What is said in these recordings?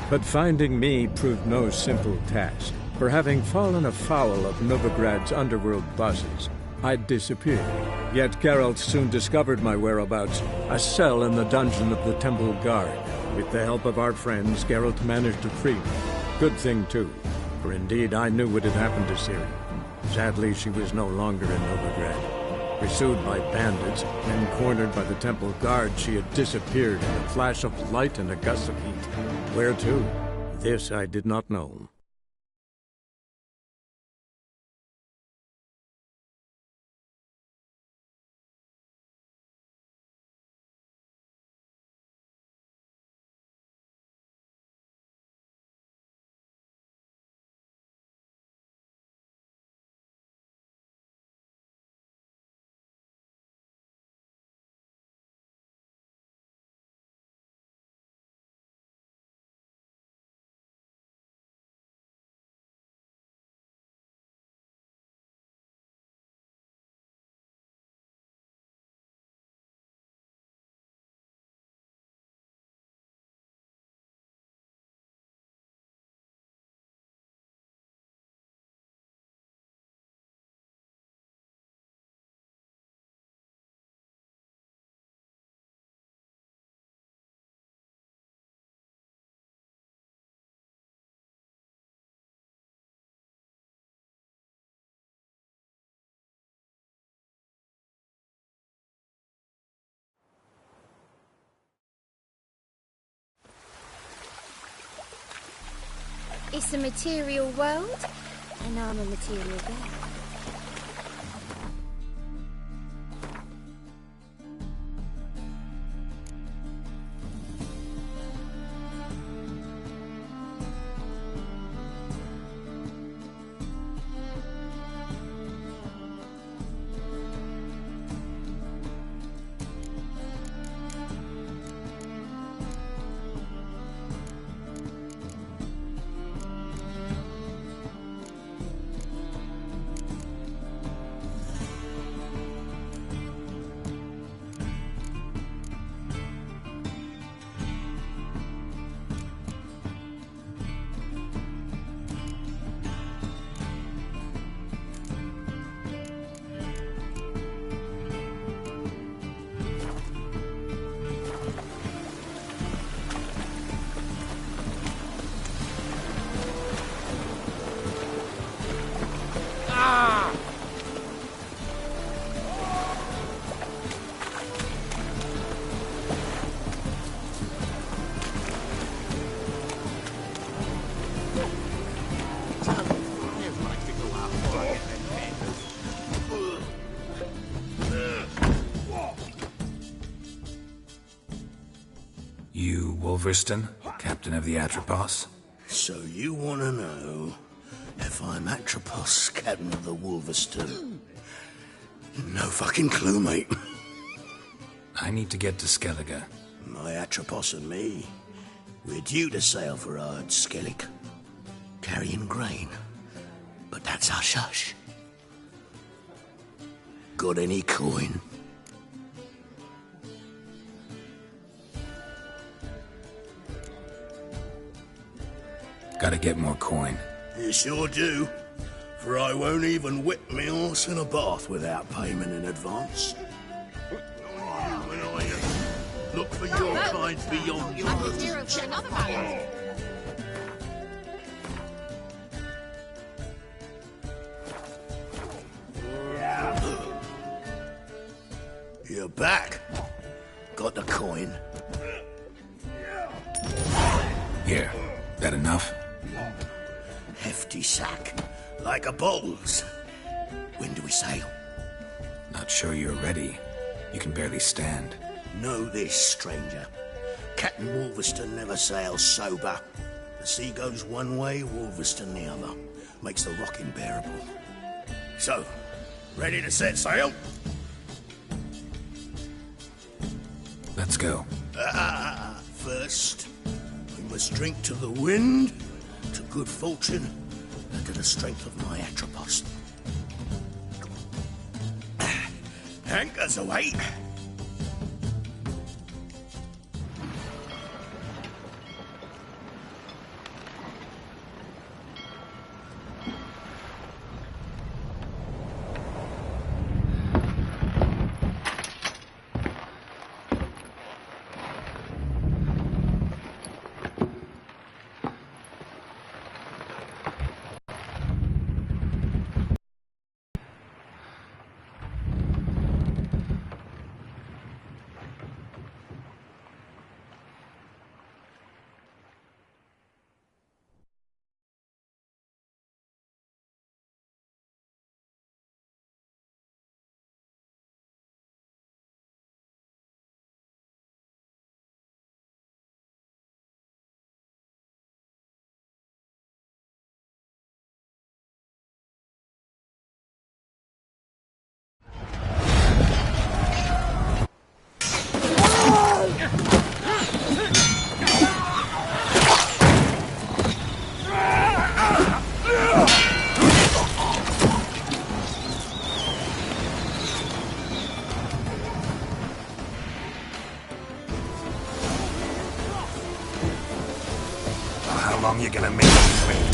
But finding me proved no simple task. For having fallen afoul of Novigrad's underworld bosses, I'd disappeared. Yet Geralt soon discovered my whereabouts, a cell in the dungeon of the Temple Guard. With the help of our friends, Geralt managed to free me. Good thing, too, for indeed I knew what had happened to Ciri. Sadly, she was no longer in Novigrad. Pursued by bandits, then cornered by the Temple Guard, she had disappeared in a flash of light and a gust of heat. Where to? This I did not know. It's a material world, and I'm a material girl. Wolverston, captain of the Atropos. So you want to know if I'm Atropos, captain of the Wolverston? No fucking clue, mate. I need to get to Skellige. My Atropos and me, we're due to sail for Ard Skellig, carrying grain. But that's hush-hush. Got any coin? Gotta get more coin. You sure do. For I won't even whip me horse in a bath without payment in advance. Look for your kinds beyond yours. You're back. Got the coin. Here. That enough? Hefty sack, like a bowl's. When do we sail? Not sure you're ready. You can barely stand. Know this, stranger. Captain Wolverston never sails sober. The sea goes one way, Wolverston the other. Makes the rocking bearable. So, ready to set sail? Let's go. First, we must drink to the wind, to good fortune, and to the strength of my Atropos. Anchors away! long you gonna make me wait?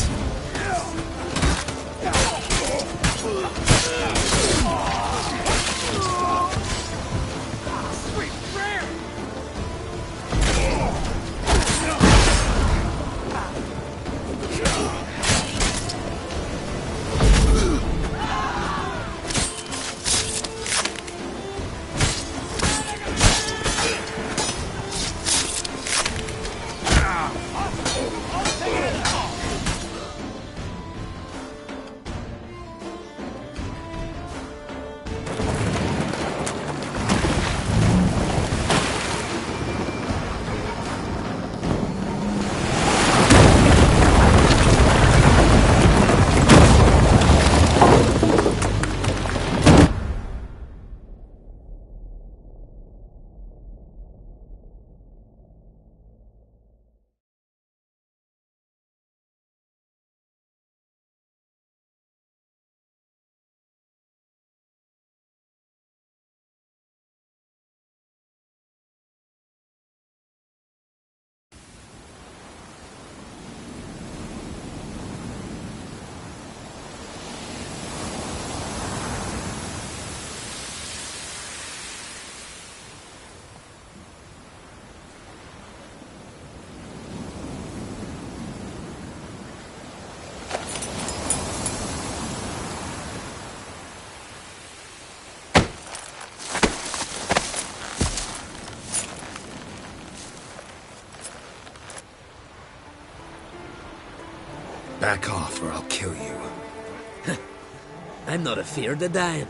Back off or I'll kill you. I'm not afeard of dying.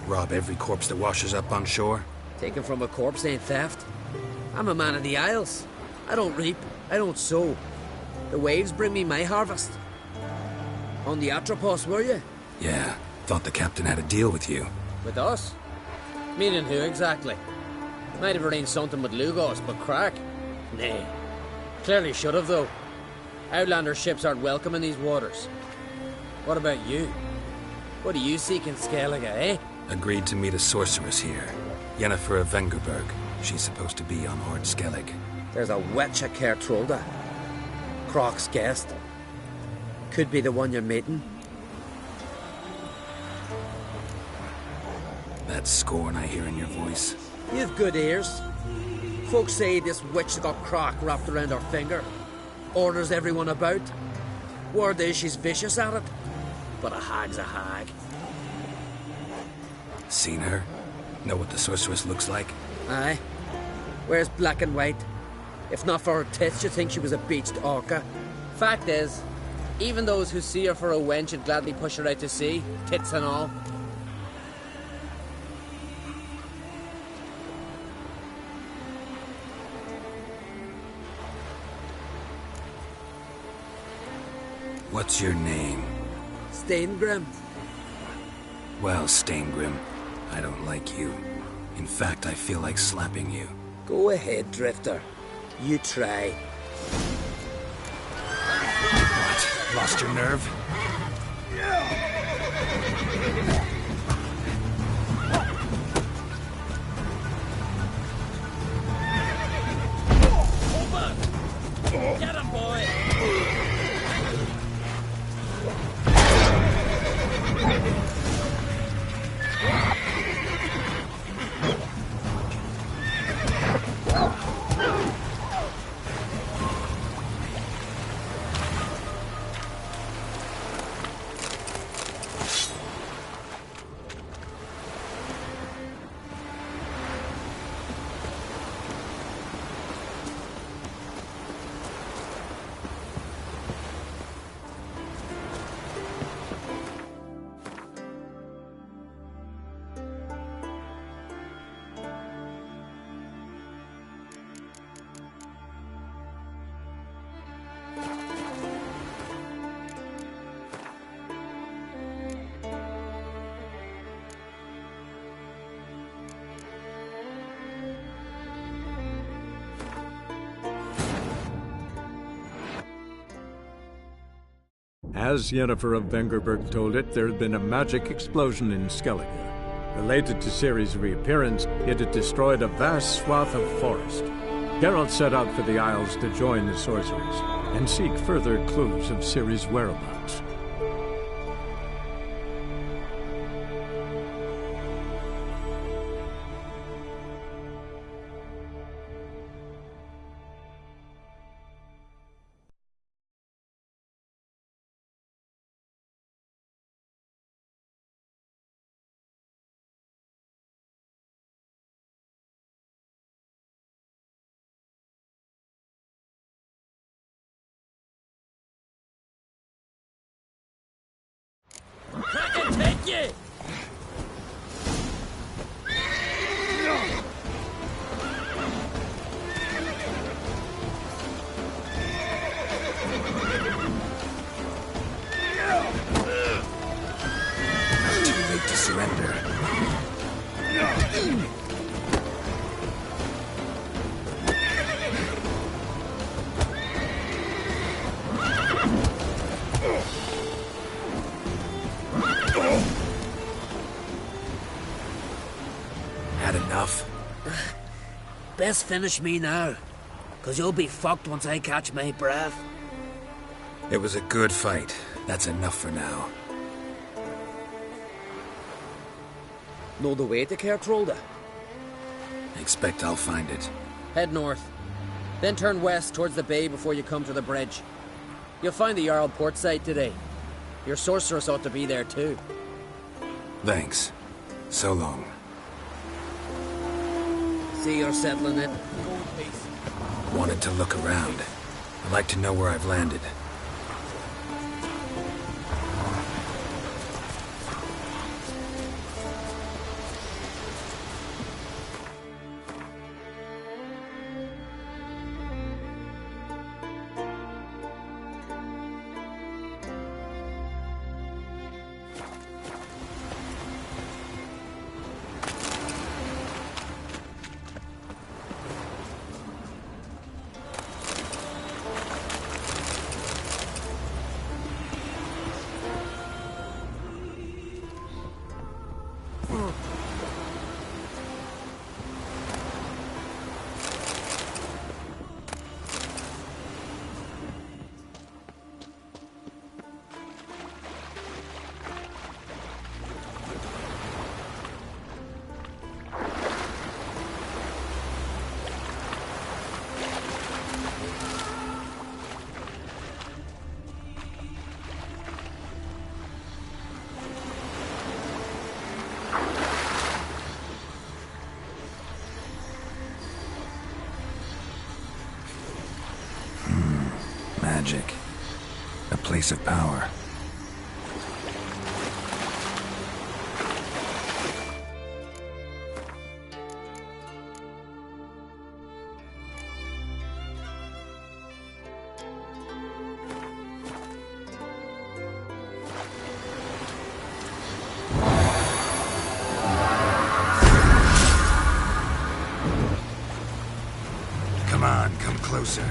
Rob every corpse that washes up on shore? Taken from a corpse ain't theft. I'm a man of the Isles. I don't reap, I don't sow. The waves bring me my harvest. On the Atropos, were you? Yeah, thought the captain had a deal with you. With us? Meaning who exactly? Might have arranged something with Lugos, but crack? Nay. Clearly should have, though. Outlander ships aren't welcome in these waters. What about you? What do you seek in Skellige, eh? Agreed to meet a sorceress here. Yennefer of Vengerberg. She's supposed to be on Ord Skellig. There's a witch at Caer Trolda. Croc's guest. Could be the one you're meeting. That scorn I hear in your voice. You've good ears. Folks say this witch got Croc wrapped around her finger. Orders everyone about. Word is she's vicious at it. But a hag's a hag. Seen her? Know what the sorceress looks like? Aye. Wears black and white. If not for her tits, you'd think she was a beached orca. Fact is, even those who see her for a wench would gladly push her out to sea, tits and all. What's your name? Steingrim. Well, Steingrim, I don't like you. In fact, I feel like slapping you. Go ahead, Drifter. You try. What? Lost your nerve? Get him, boy! As Yennefer of Vengerberg told it, there had been a magic explosion in Skellige. Related to Ciri's reappearance, it had destroyed a vast swath of forest. Geralt set out for the Isles to join the sorcerers and seek further clues of Ciri's whereabouts. I can take you! Too late to surrender. Had enough? Best finish me now, 'cause you'll be fucked once I catch my breath. It was a good fight. That's enough for now. Know the way to Kertrolda? Expect I'll find it. Head north, then turn west towards the bay before you come to the bridge. You'll find the Jarl port site today. Your sorceress ought to be there too. Thanks. So long. See you're settling it. Wanted to look around. I'd like to know where I've landed. Magic. A place of power. Come on, come closer.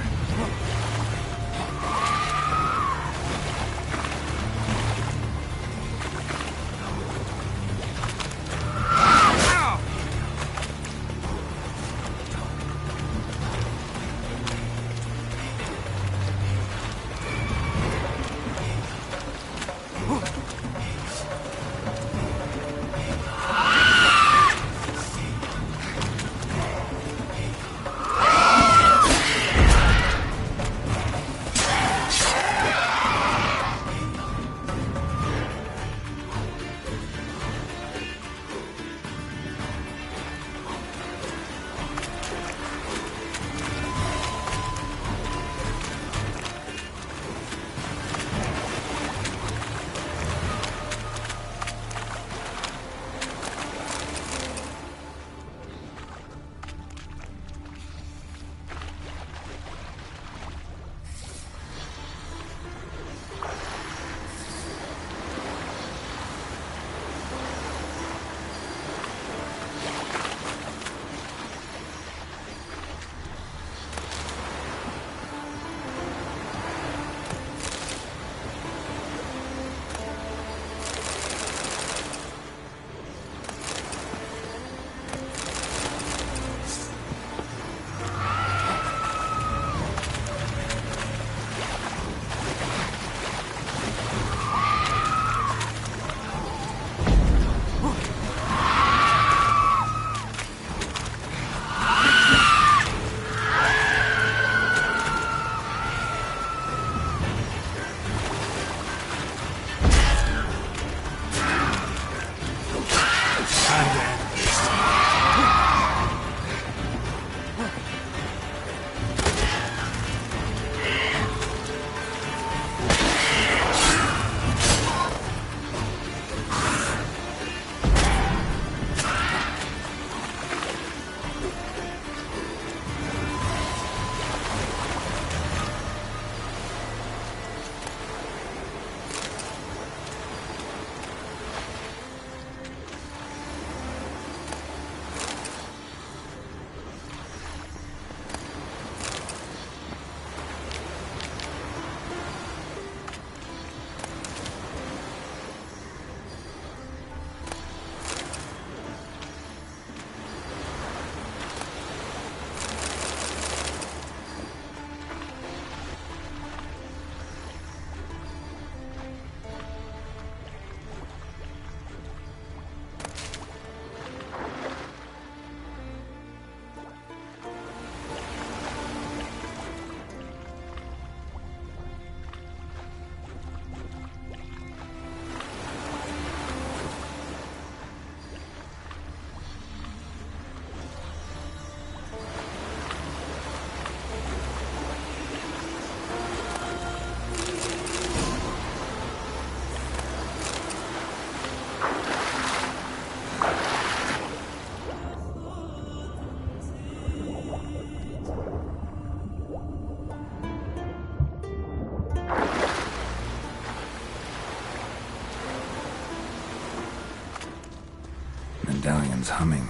medallion's humming.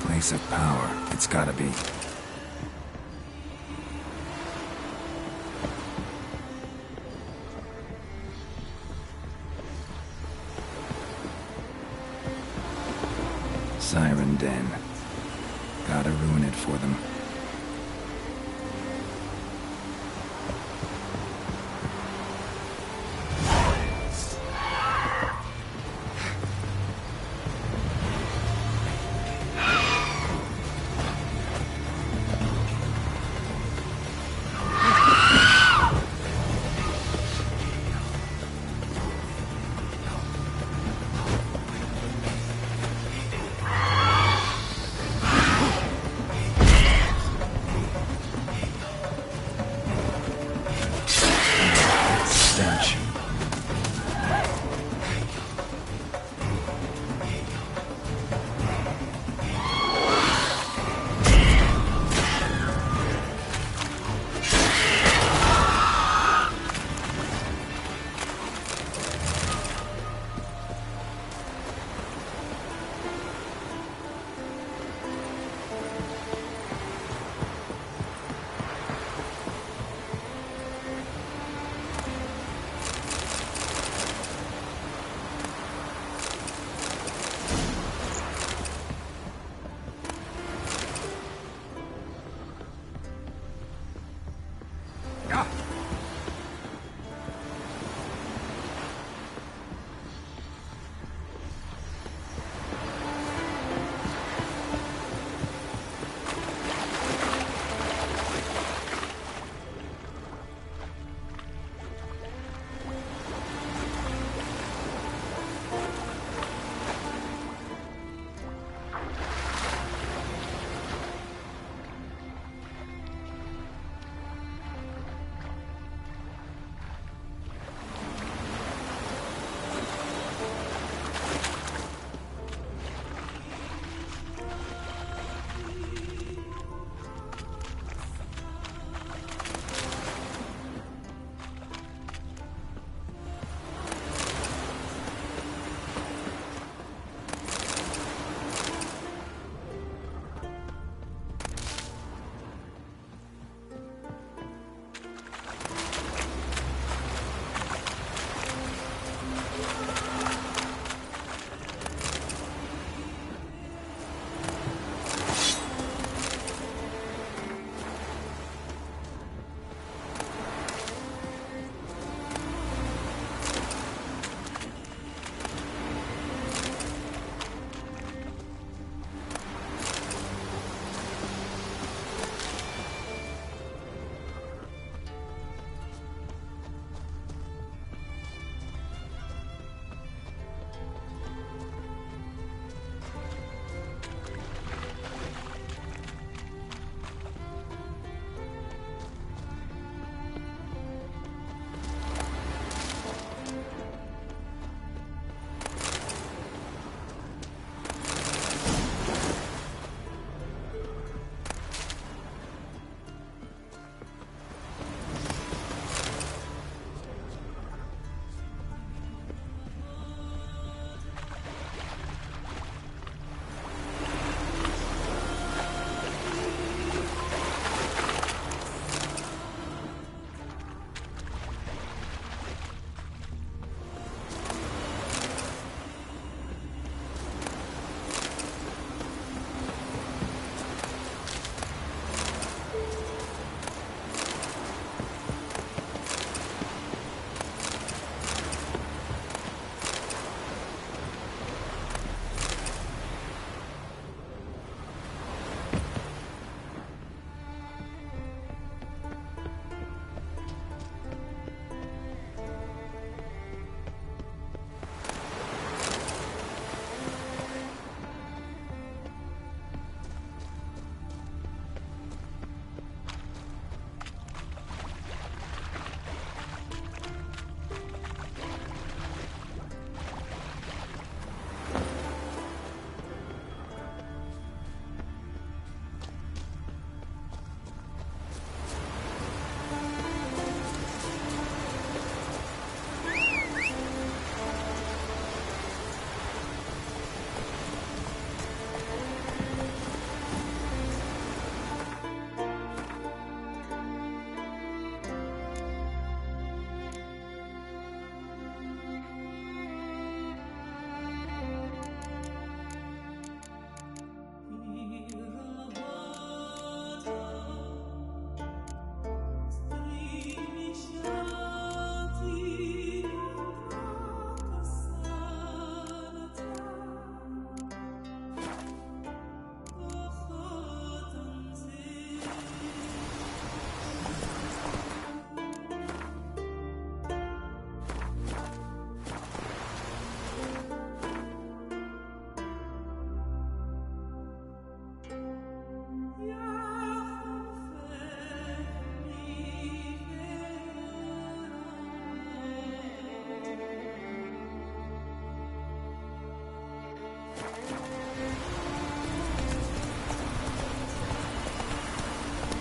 Place of power, it's gotta be. Siren Den. Gotta ruin it for them.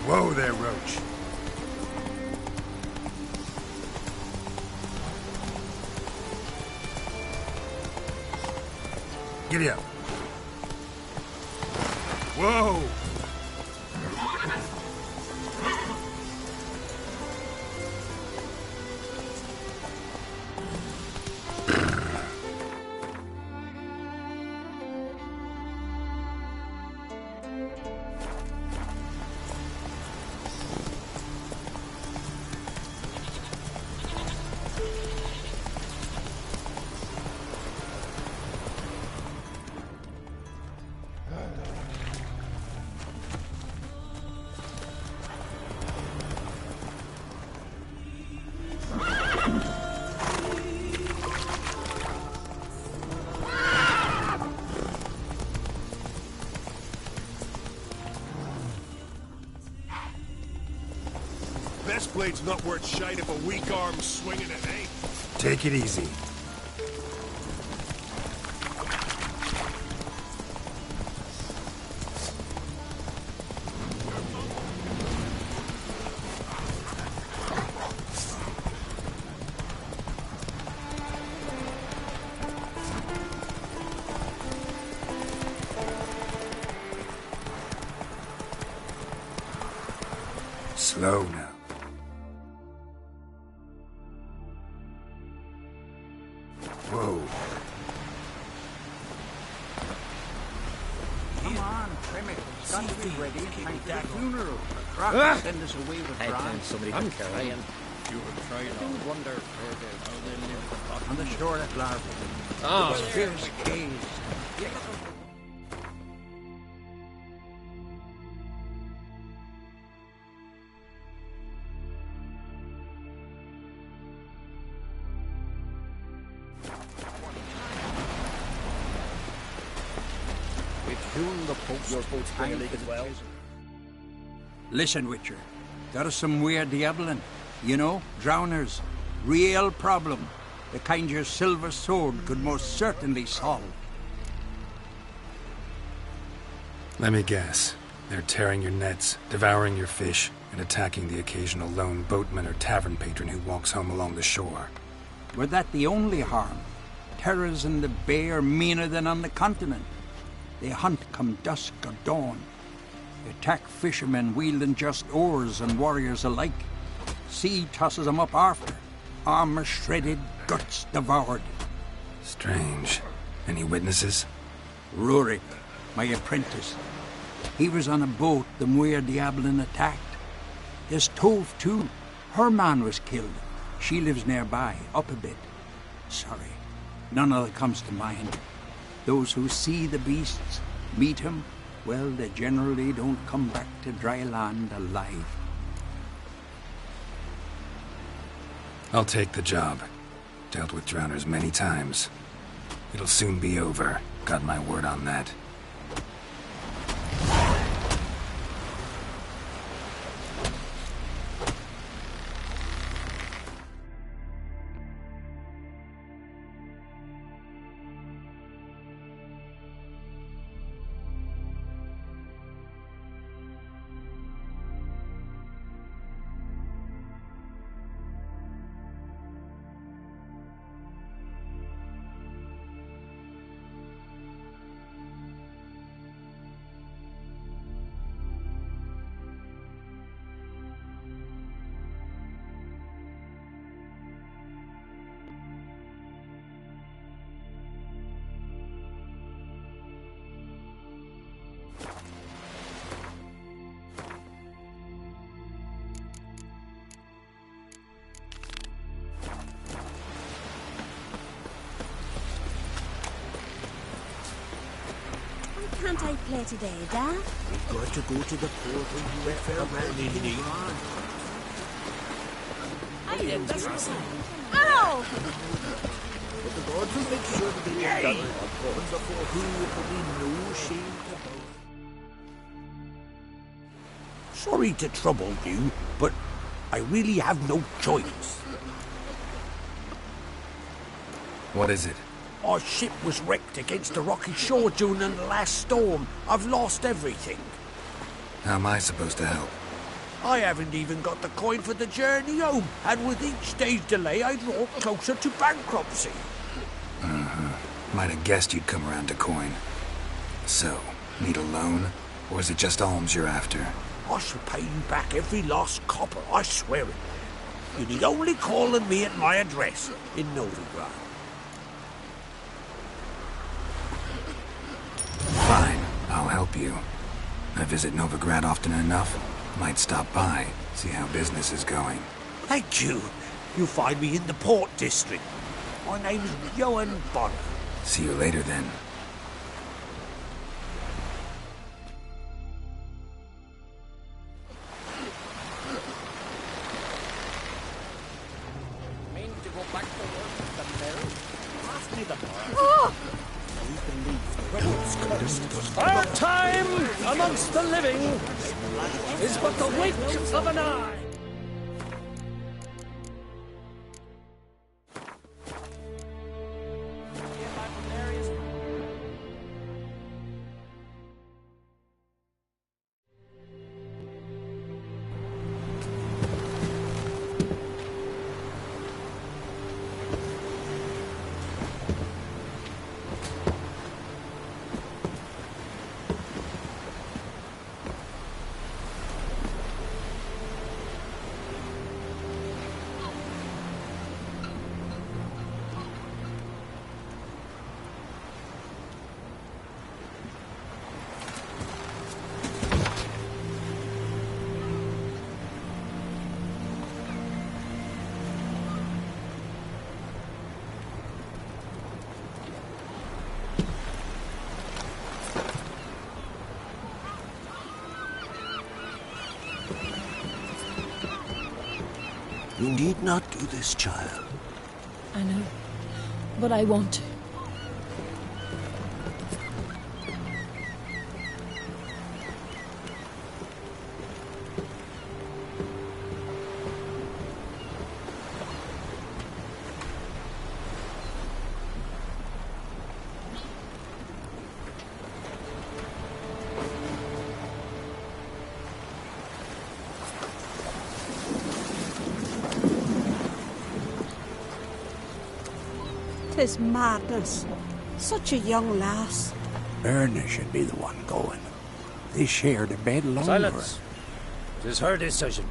Whoa there, Roach. Giddy up. Whoa! Best blade's not worth shite if a weak arm's swinging it, eh? Take it easy. Slow now. Whoa. Come on, trim it. It's got to be ready in time for the funeral. Send us away with Brian. Somebody can carry him. You would try it I wonder how they live. On the shore at Larva. Oh, Fierce gaze. your boat's going to leak as well. Listen, Witcher. There's some weird diabling. You know, drowners. Real problem. The kind your silver sword could most certainly solve. Let me guess. They're tearing your nets, devouring your fish, and attacking the occasional lone boatman or tavern patron who walks home along the shore. Were that the only harm? Terrors in the bay are meaner than on the continent. They hunt come dusk or dawn. They attack fishermen wielding just oars and warriors alike. Sea tosses them up after. Armor shredded, guts devoured. Strange. Any witnesses? Rurik, my apprentice. He was on a boat the Muir Diablin attacked. His Tove, too. Her man was killed. She lives nearby, up a bit. Sorry, none of it comes to mind. Those who see the beasts, meet him, well, they generally don't come back to dry land alive. I'll take the job. Dealt with drowners many times. It'll soon be over. Got my word on that. Can't I play today, Dad? We've got to go to the port and let farewell, Indy. Ow! But the gods will make sure that they get done upon before who it will be no shame to both. Sorry to trouble you, but I really have no choice. What is it? Our ship was wrecked against a rocky shore during the last storm. I've lost everything. How am I supposed to help? I haven't even got the coin for the journey home, and with each day's delay, I draw closer to bankruptcy. Might have guessed you'd come around to coin. So, need a loan? Or is it just alms you're after? I shall pay you back every last copper, I swear it. You need only call on me at my address in Novigrad. Fine, I'll help you. I visit Novigrad often enough. Might stop by, see how business is going. Thank you. You'll find me in the Port District. My name's Johan Bonner. See you later then. Our time amongst the living is but the wink of an eye. You need not do this, child. I know, but I want to. Tis madness. Such a young lass. Erna should be the one going. They shared a bed longer. Silence. 'Tis her decision.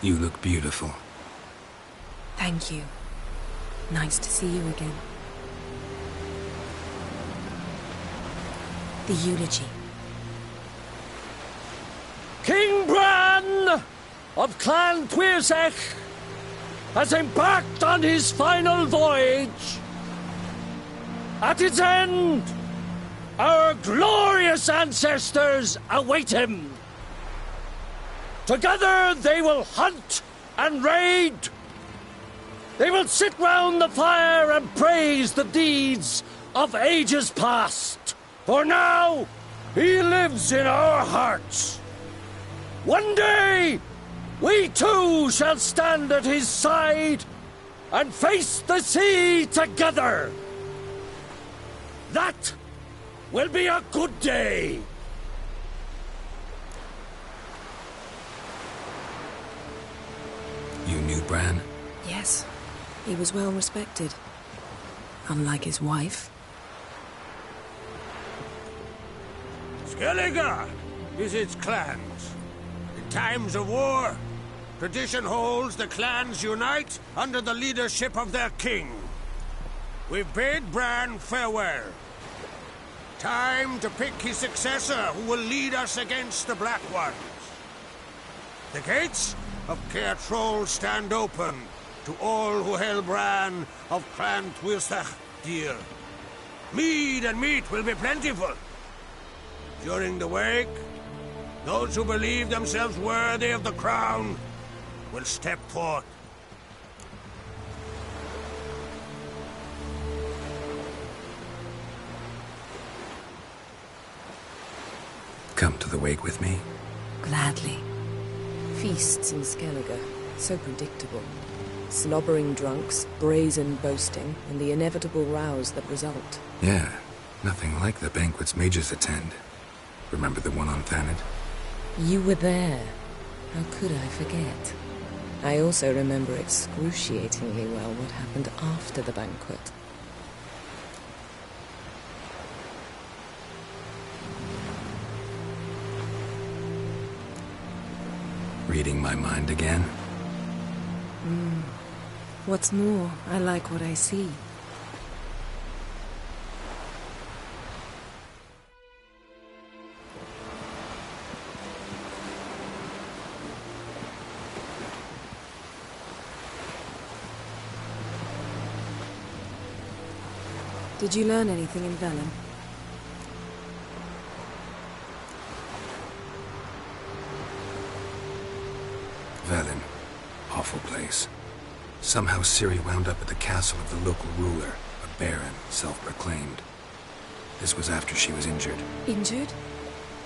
You look beautiful. Thank you. Nice to see you again. The eulogy. King Bran of Clan Tuirsech has embarked on his final voyage. At its end, our glorious ancestors await him. Together they will hunt and raid. They will sit round the fire and praise the deeds of ages past. For now, he lives in our hearts. One day, we too shall stand at his side and face the sea together. That will be a good day. You knew Bran? Yes, he was well respected. Unlike his wife. Skellige is its clans. In times of war, tradition holds the clans unite under the leadership of their king. We bid Bran farewell. Time to pick his successor who will lead us against the Black Ones. The gates of Caer Troll stand open to all who hail Bran of Clan Tuilsach dear. Mead and meat will be plentiful. During the wake, those who believe themselves worthy of the crown will step forth. Come to the wake with me? Gladly. Feasts in Skellige, so predictable. Slobbering drunks, brazen boasting, and the inevitable rows that result. Yeah, nothing like the banquets mages attend. Remember the one on Thanet? You were there. How could I forget? I also remember excruciatingly well what happened after the banquet. Reading my mind again? What's more, I like what I see. Did you learn anything in Velen? Velen. Awful place. Somehow Ciri wound up at the castle of the local ruler, a baron, self-proclaimed. This was after she was injured. Injured?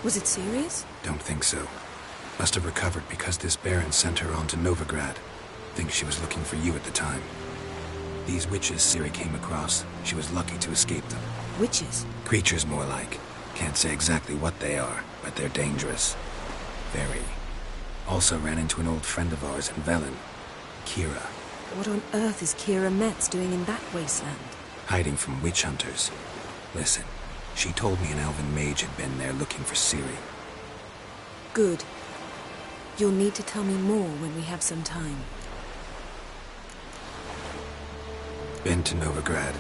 Was it serious? Don't think so. Must have recovered because this baron sent her on to Novigrad. Think she was looking for you at the time. These witches Ciri came across, she was lucky to escape them. Witches? Creatures more like. Can't say exactly what they are, but they're dangerous. Very. Also ran into an old friend of ours in Velen, Kira. What on earth is Kira Metz doing in that wasteland? Hiding from witch hunters. Listen, she told me an elven mage had been there looking for Ciri. Good. You'll need to tell me more when we have some time. Been to Novigrad.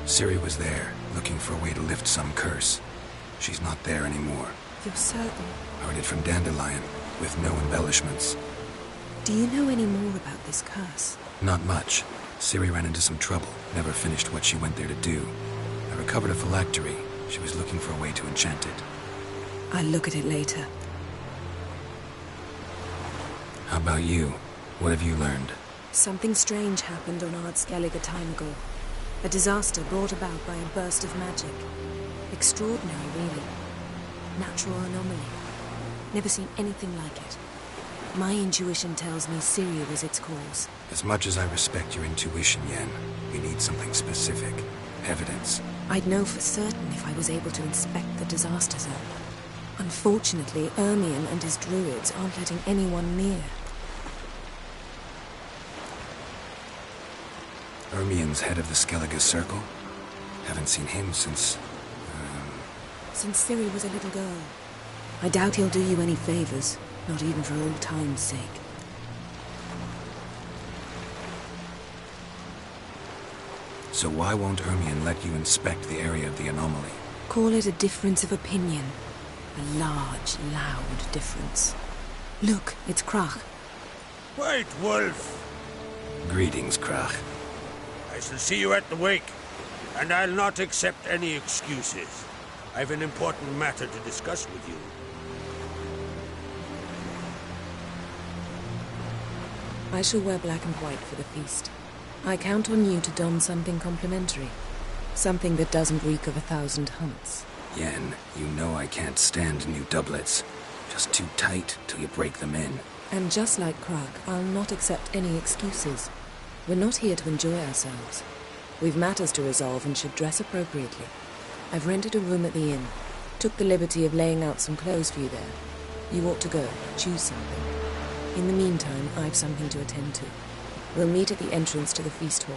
Ciri was there, looking for a way to lift some curse. She's not there anymore. You're certain? Heard it from Dandelion, with no embellishments. Do you know any more about this curse? Not much. Ciri ran into some trouble, never finished what she went there to do. I recovered a phylactery. She was looking for a way to enchant it. I'll look at it later. How about you? What have you learned? Something strange happened on Ard Skellige a time ago. A disaster brought about by a burst of magic. Extraordinary, really. Natural anomaly. Never seen anything like it. My intuition tells me Ciri was its cause. As much as I respect your intuition, Yen, we need something specific. Evidence. I'd know for certain if I was able to inspect the disaster zone. Unfortunately, Ermion and his druids aren't letting anyone near. Ermion's head of the Skellige Circle? Haven't seen him since... Since Ciri was a little girl. I doubt he'll do you any favors, not even for old time's sake. So why won't Ermion let you inspect the area of the anomaly? Call it a difference of opinion. A large, loud difference. Look, it's Krach. White Wolf! Greetings, Krach. I shall see you at the wake, and I'll not accept any excuses. I've an important matter to discuss with you. I shall wear black and white for the feast. I count on you to don something complimentary. Something that doesn't reek of 1,000 hunts. Yen, you know I can't stand new doublets. Just too tight till you break them in. And just like Krach, I'll not accept any excuses. We're not here to enjoy ourselves. We've matters to resolve and should dress appropriately. I've rented a room at the inn. Took the liberty of laying out some clothes for you there. You ought to go. Choose something. In the meantime, I've something to attend to. We'll meet at the entrance to the feast hall.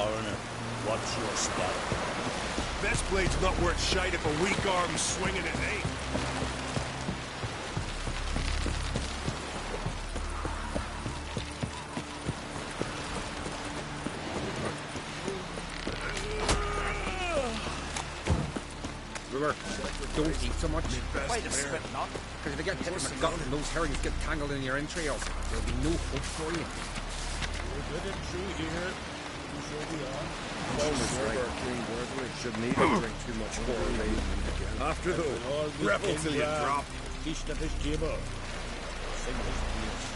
foreigner. What's your spot? Best blade's not worth shite if a weak arm's swinging it ain't. Don't eat so much. Why the spit not? Because if you get hit with a gut and those herrings get tangled in your entrails, there'll be no hope for you. We're good and true here. You sure we are? Almost right. King Worthley should need to drink too much more. After the rebel till you drop. East of his table. Sing his peace.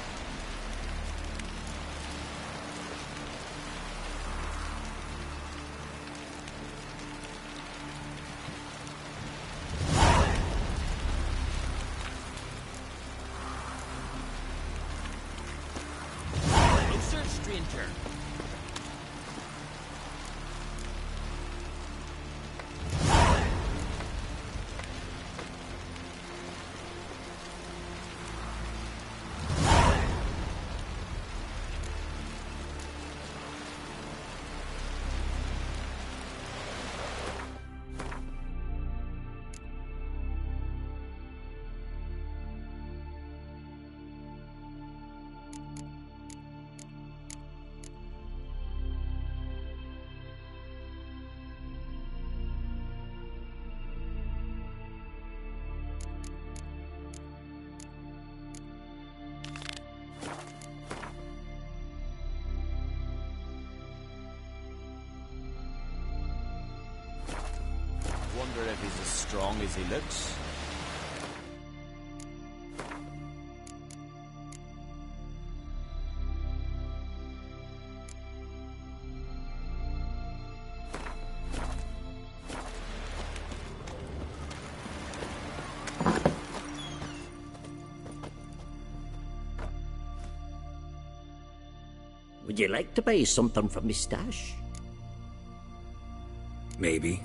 Wonder if he's as strong as he looks. Would you like to buy something from me stash? Maybe.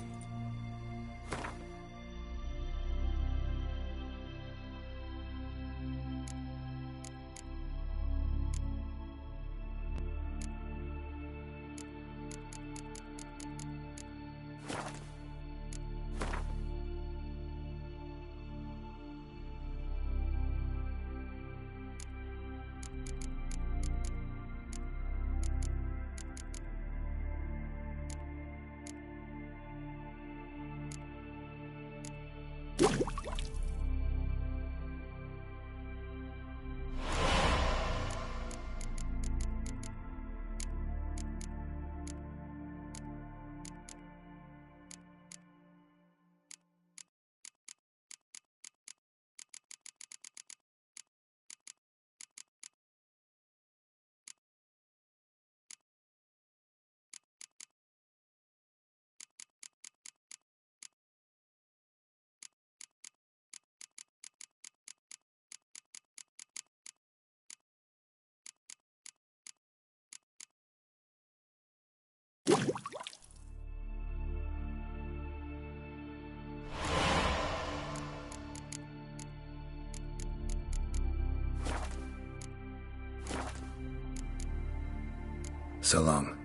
So long.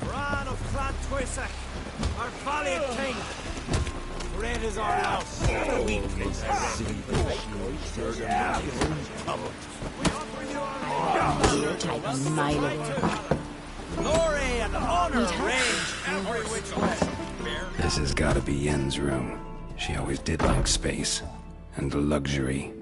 Bran of Clan Twisach, our valiant king. Great is our loss. The weakness Take a mile away. Glory and honor range every which way. This has got to be Yen's room. She always did like space and luxury.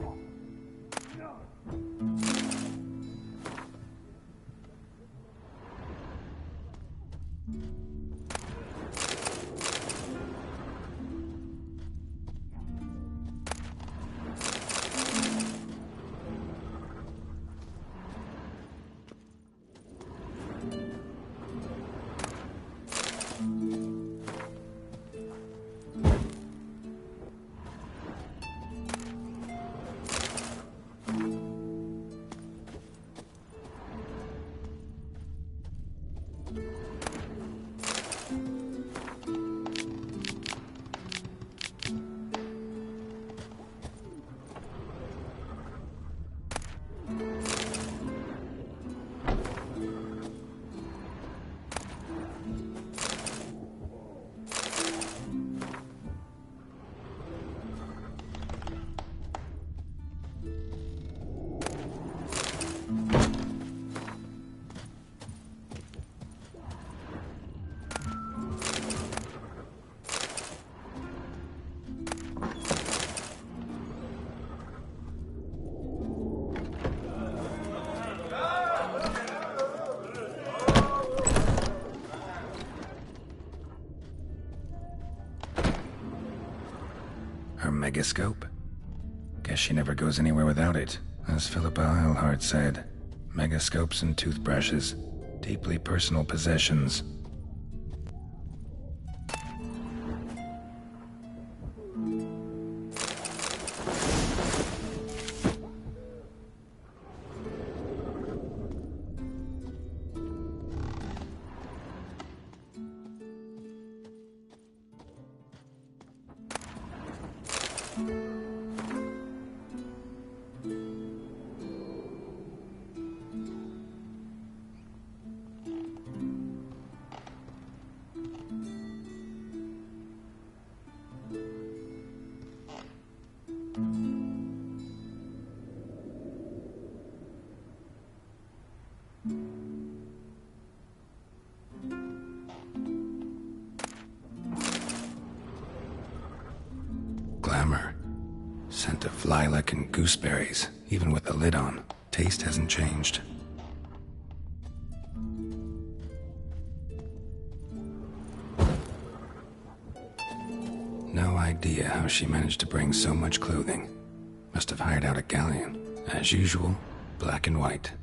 megascope? Guess she never goes anywhere without it. As Philippa Eilhart said, megascopes and toothbrushes, deeply personal possessions. Glamour. Scent of lilac and gooseberries, even with the lid on. Taste hasn't changed. No idea how she managed to bring so much clothing. Must have hired out a galleon. As usual, black and white.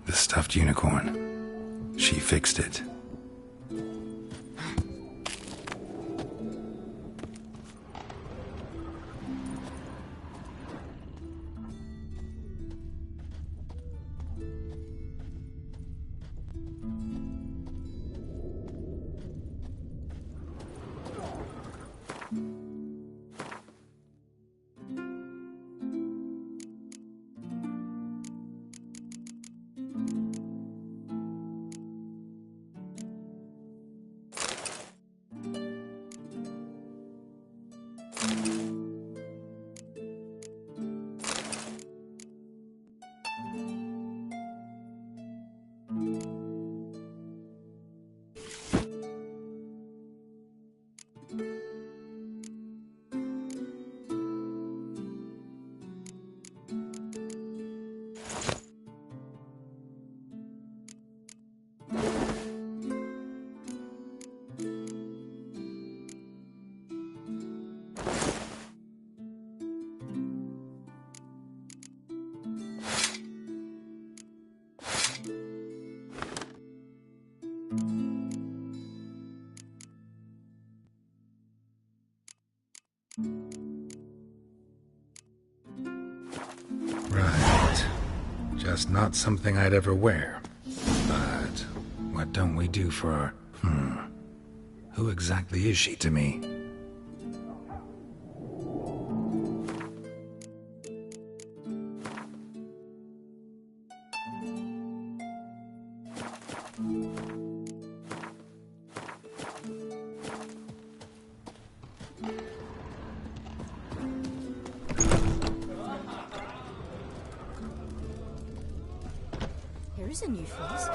The stuffed unicorn. She fixed it. Right. Just not something I'd ever wear. But what don't we do for our... Who exactly is she to me? Here is a new face.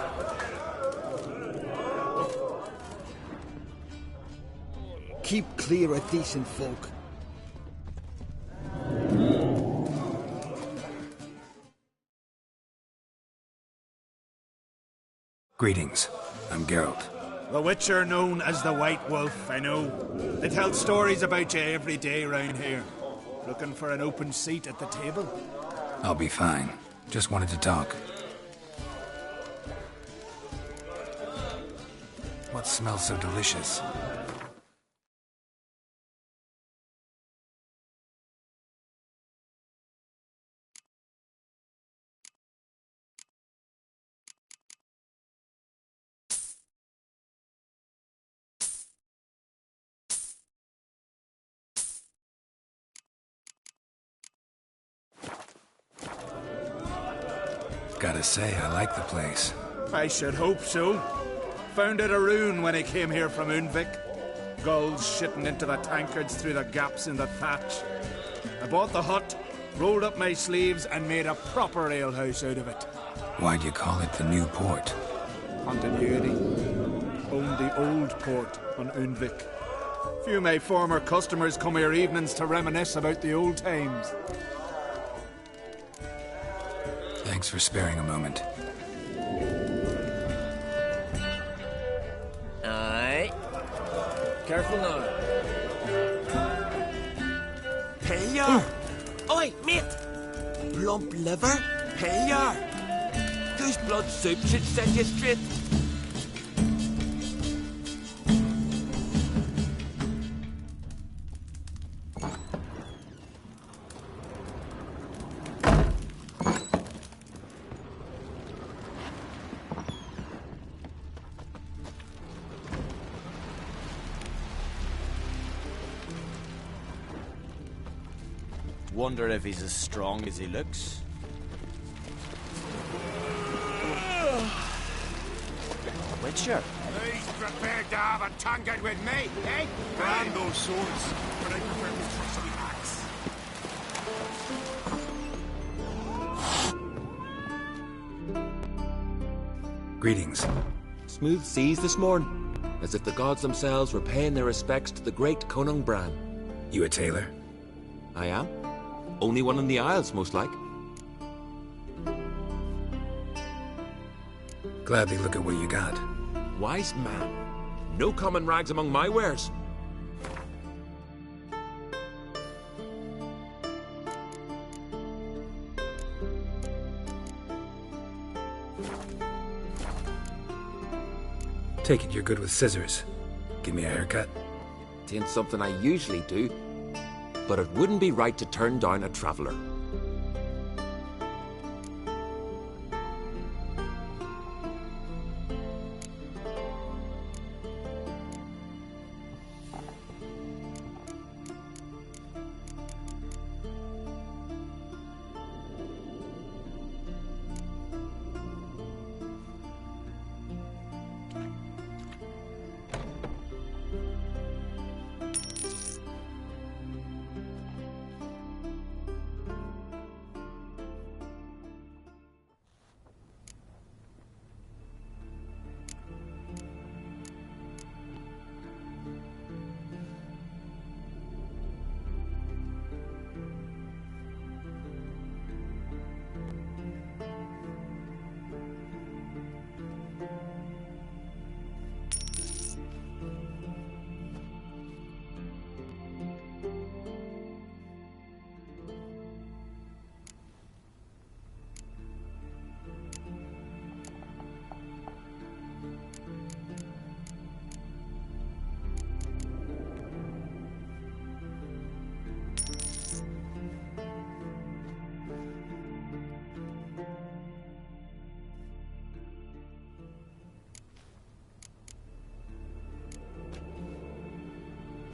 Keep clear of decent folk. Greetings. I'm Geralt. The Witcher known as the White Wolf, I know. They tell stories about you every day round here. Looking for an open seat at the table? I'll be fine. Just wanted to talk. What smells so delicious? Gotta say, I like the place. I should hope so. Found it a rune when I came here from Unvik. Gulls shitting into the tankards through the gaps in the thatch. I bought the hut, rolled up my sleeves, and made a proper alehouse out of it. Why'd you call it the New Port? Continuity. Owned the old port on Unvik. Few of my former customers come here evenings to reminisce about the old times. Thanks for sparing a moment. Careful now. Hey, ya! Oi, mate! Lump liver? Hey, ya! Goose blood soup should set you straight. Wonder if he's as strong as he looks. Witcher. He's prepared to have a tankard with me, eh? Brand those swords, but I prefer to trust the axe. Greetings. Smooth seas this morning, as if the gods themselves were paying their respects to the great Conung Bran. You a tailor? I am. Only one in the Isles, most like. Gladly look at what you got. Wise man. No common rags among my wares. Take it you're good with scissors. Give me a haircut. It ain't something I usually do, but it wouldn't be right to turn down a traveller.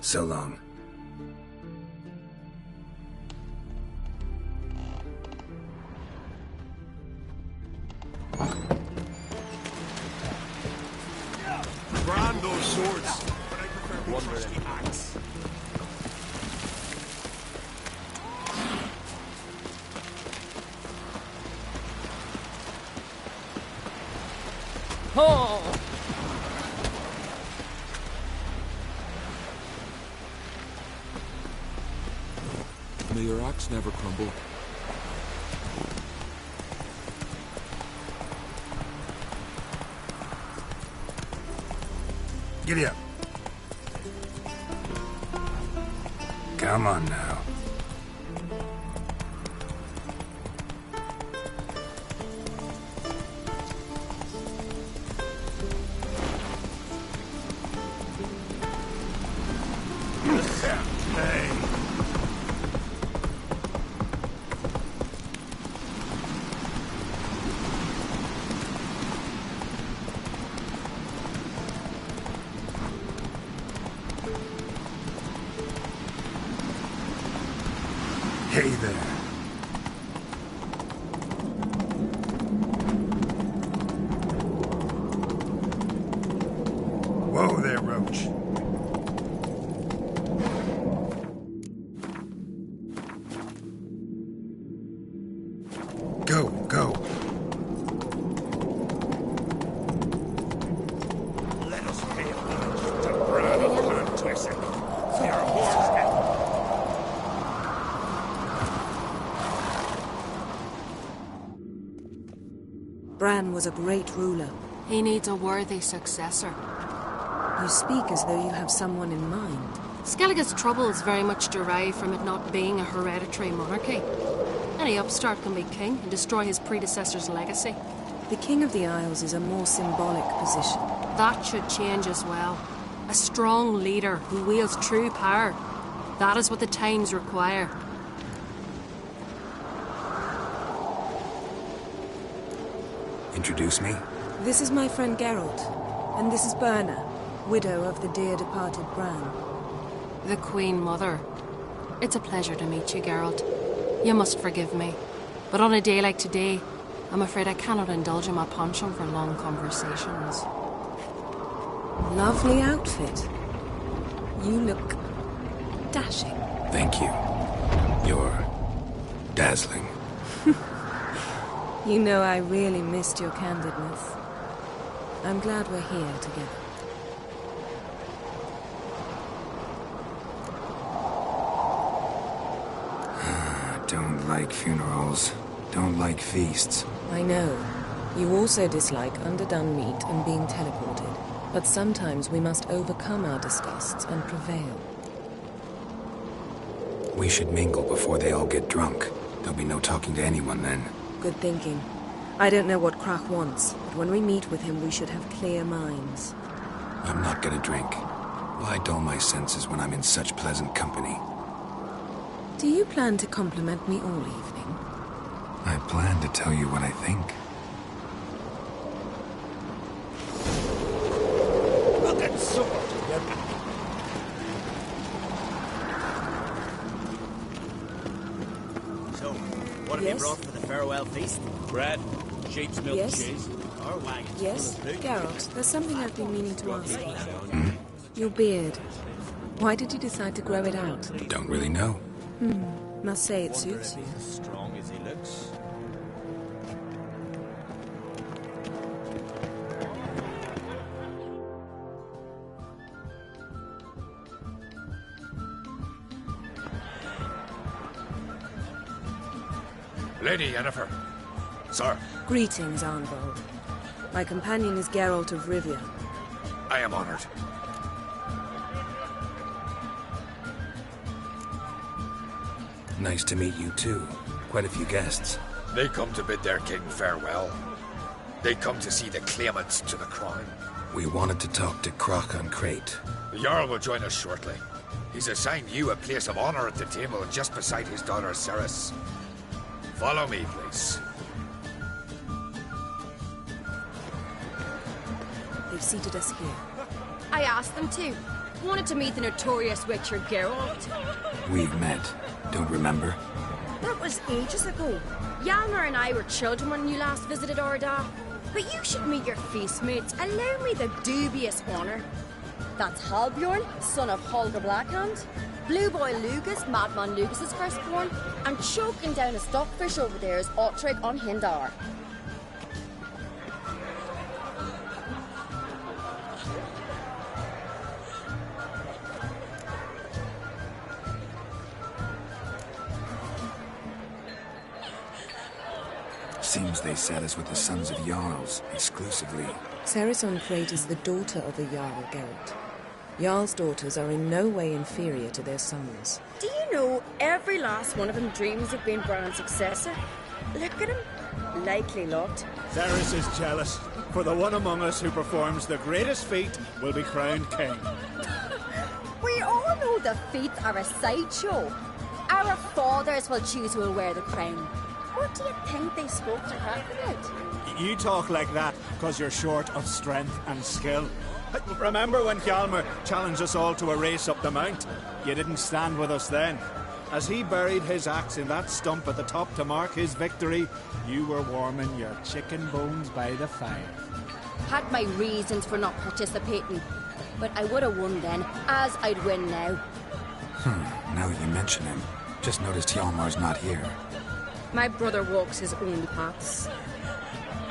So long. Brand those swords, but I prefer to trust the axe. Oh! May your axe never crumble. Giddy up. Come on now. Hey. Hey there. Whoa there, Roach. Go, go. Let us pay homage to Bran of Lantwesson. Their horses get Bran was a great ruler. He needs a worthy successor. You speak as though you have someone in mind. Skellige's troubles very much derive from it not being a hereditary monarchy. Any upstart can be king and destroy his predecessor's legacy. The King of the Isles is a more symbolic position. That should change as well. A strong leader who wields true power. That is what the times require. Introduce me? This is my friend Geralt, and this is Berna, widow of the dear departed Bran. The Queen Mother. It's a pleasure to meet you, Geralt. You must forgive me, but on a day like today, I'm afraid I cannot indulge in my penchant for long conversations. Lovely outfit. You look dashing. Thank you. You're dazzling. You know I really missed your candidness. I'm glad we're here together. Don't like funerals. Don't like feasts. I know. You also dislike underdone meat and being teleported. But sometimes we must overcome our disgusts and prevail. We should mingle before they all get drunk. There'll be no talking to anyone then. Good thinking. I don't know what Krach wants, but when we meet with him we should have clear minds. I'm not gonna drink. Why dull my senses when I'm in such pleasant company? Do you plan to compliment me all evening? I plan to tell you what I think. I'll get supper to you. So, what have you brought for the farewell feast? Bread, sheep's milk cheese. Or wagons Yes, full of food. Geralt, there's something I've been meaning to ask you. Your beard. Why did you decide to grow it out? Don't really know. Must say it suits you. As strong as he looks. Lady Yennefer. Sir, Greetings, Arnvold. My companion is Geralt of Rivia. I am honored. Nice to meet you too. Quite a few guests. They come to bid their king farewell. They come to see the claimants to the crown. We wanted to talk to Krach on Crate. The Jarl will join us shortly. He's assigned you a place of honor at the table just beside his daughter Ceres. Follow me, please. They've seated us here. I asked them to. Wanted to meet the notorious Witcher Geralt. We've met. Don't remember? That was ages ago. Hjalmar and I were children when you last visited Arda. But you should meet your feast mates. Allow me the dubious honor. That's Halbjorn, son of Holger Blackhand. Blue Boy Lugas, Madman Lugas's firstborn. And choking down a stockfish over there is Ottrig on Hindar. Seems they set us with the sons of Jarls, exclusively. Ceres on Crate is the daughter of a Jarl, Geralt. Jarl's daughters are in no way inferior to their sons. Do you know every last one of them dreams of being Bran's successor? Look at him. Likely lot. Ceres is jealous, for the one among us who performs the greatest feat will be crowned king. We all know the feats are a sideshow. Our fathers will choose who will wear the crown. What do you think they spoke to her about? You talk like that because you're short of strength and skill. Remember when Hjalmar challenged us all to a race up the mount? You didn't stand with us then. As he buried his axe in that stump at the top to mark his victory, you were warming your chicken bones by the fire. Had my reasons for not participating. But I would have won then, as I'd win now. Now that you mention him, just noticed Hjalmar's not here. My brother walks his own paths.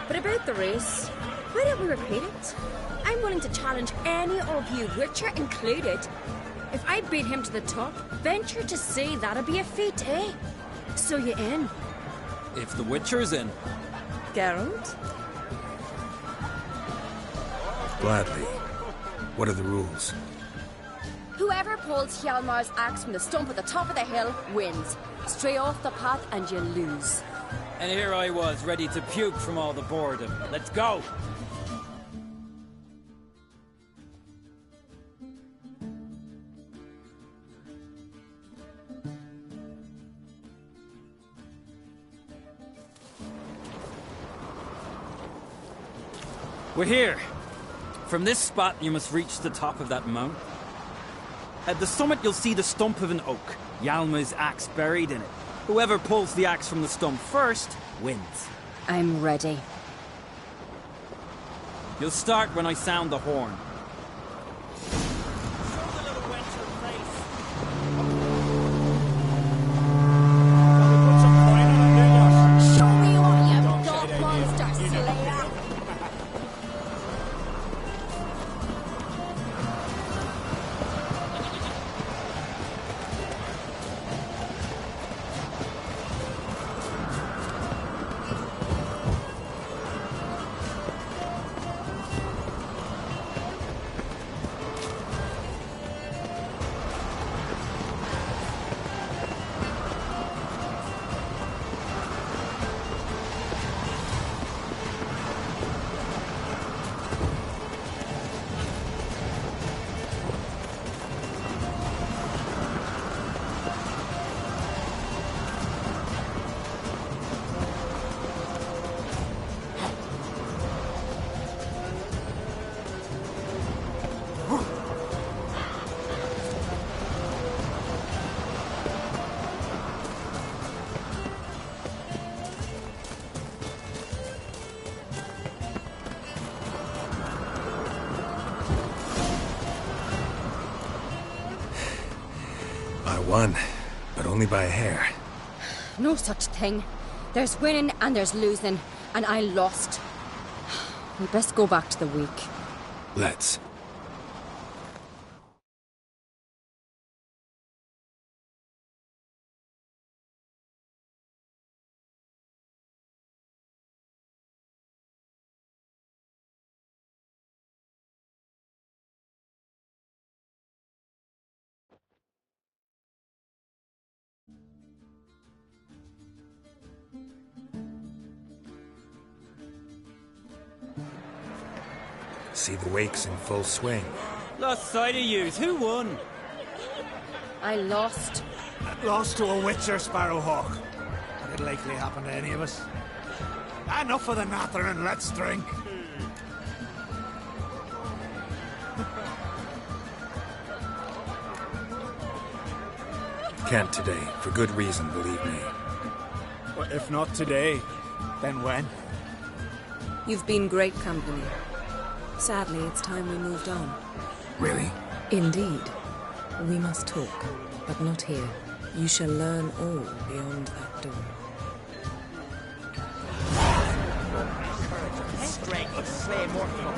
But about the race, why don't we repeat it? I'm willing to challenge any of you, Witcher included. If I beat him to the top, venture to say that'd be a feat, eh? So you in? If the Witcher's in. Geralt? Gladly. What are the rules? Whoever pulls Hjalmar's axe from the stump at the top of the hill wins. Stray off the path and you lose. And here I was, ready to puke from all the boredom. Let's go! We're here. From this spot, you must reach the top of that mountain. At the summit, you'll see the stump of an oak. Hjalmar's axe buried in it. Whoever pulls the axe from the stump first wins. I'm ready. You'll start when I sound the horn. Won, but only by a hair. No such thing. There's winning and there's losing, and I lost. We best go back to the week. Let's. See the wakes in full swing. Lost sight of yous. Who won? I lost. Lost to a witcher, Sparrowhawk. Could it likely happen to any of us? Enough of the nattering, let's drink. Can't today, for good reason, believe me. Well, if not today, then when? You've been great company. Sadly, it's time we moved on. Really? Indeed. We must talk, but not here. You shall learn all beyond that door. Strength of slay mortal.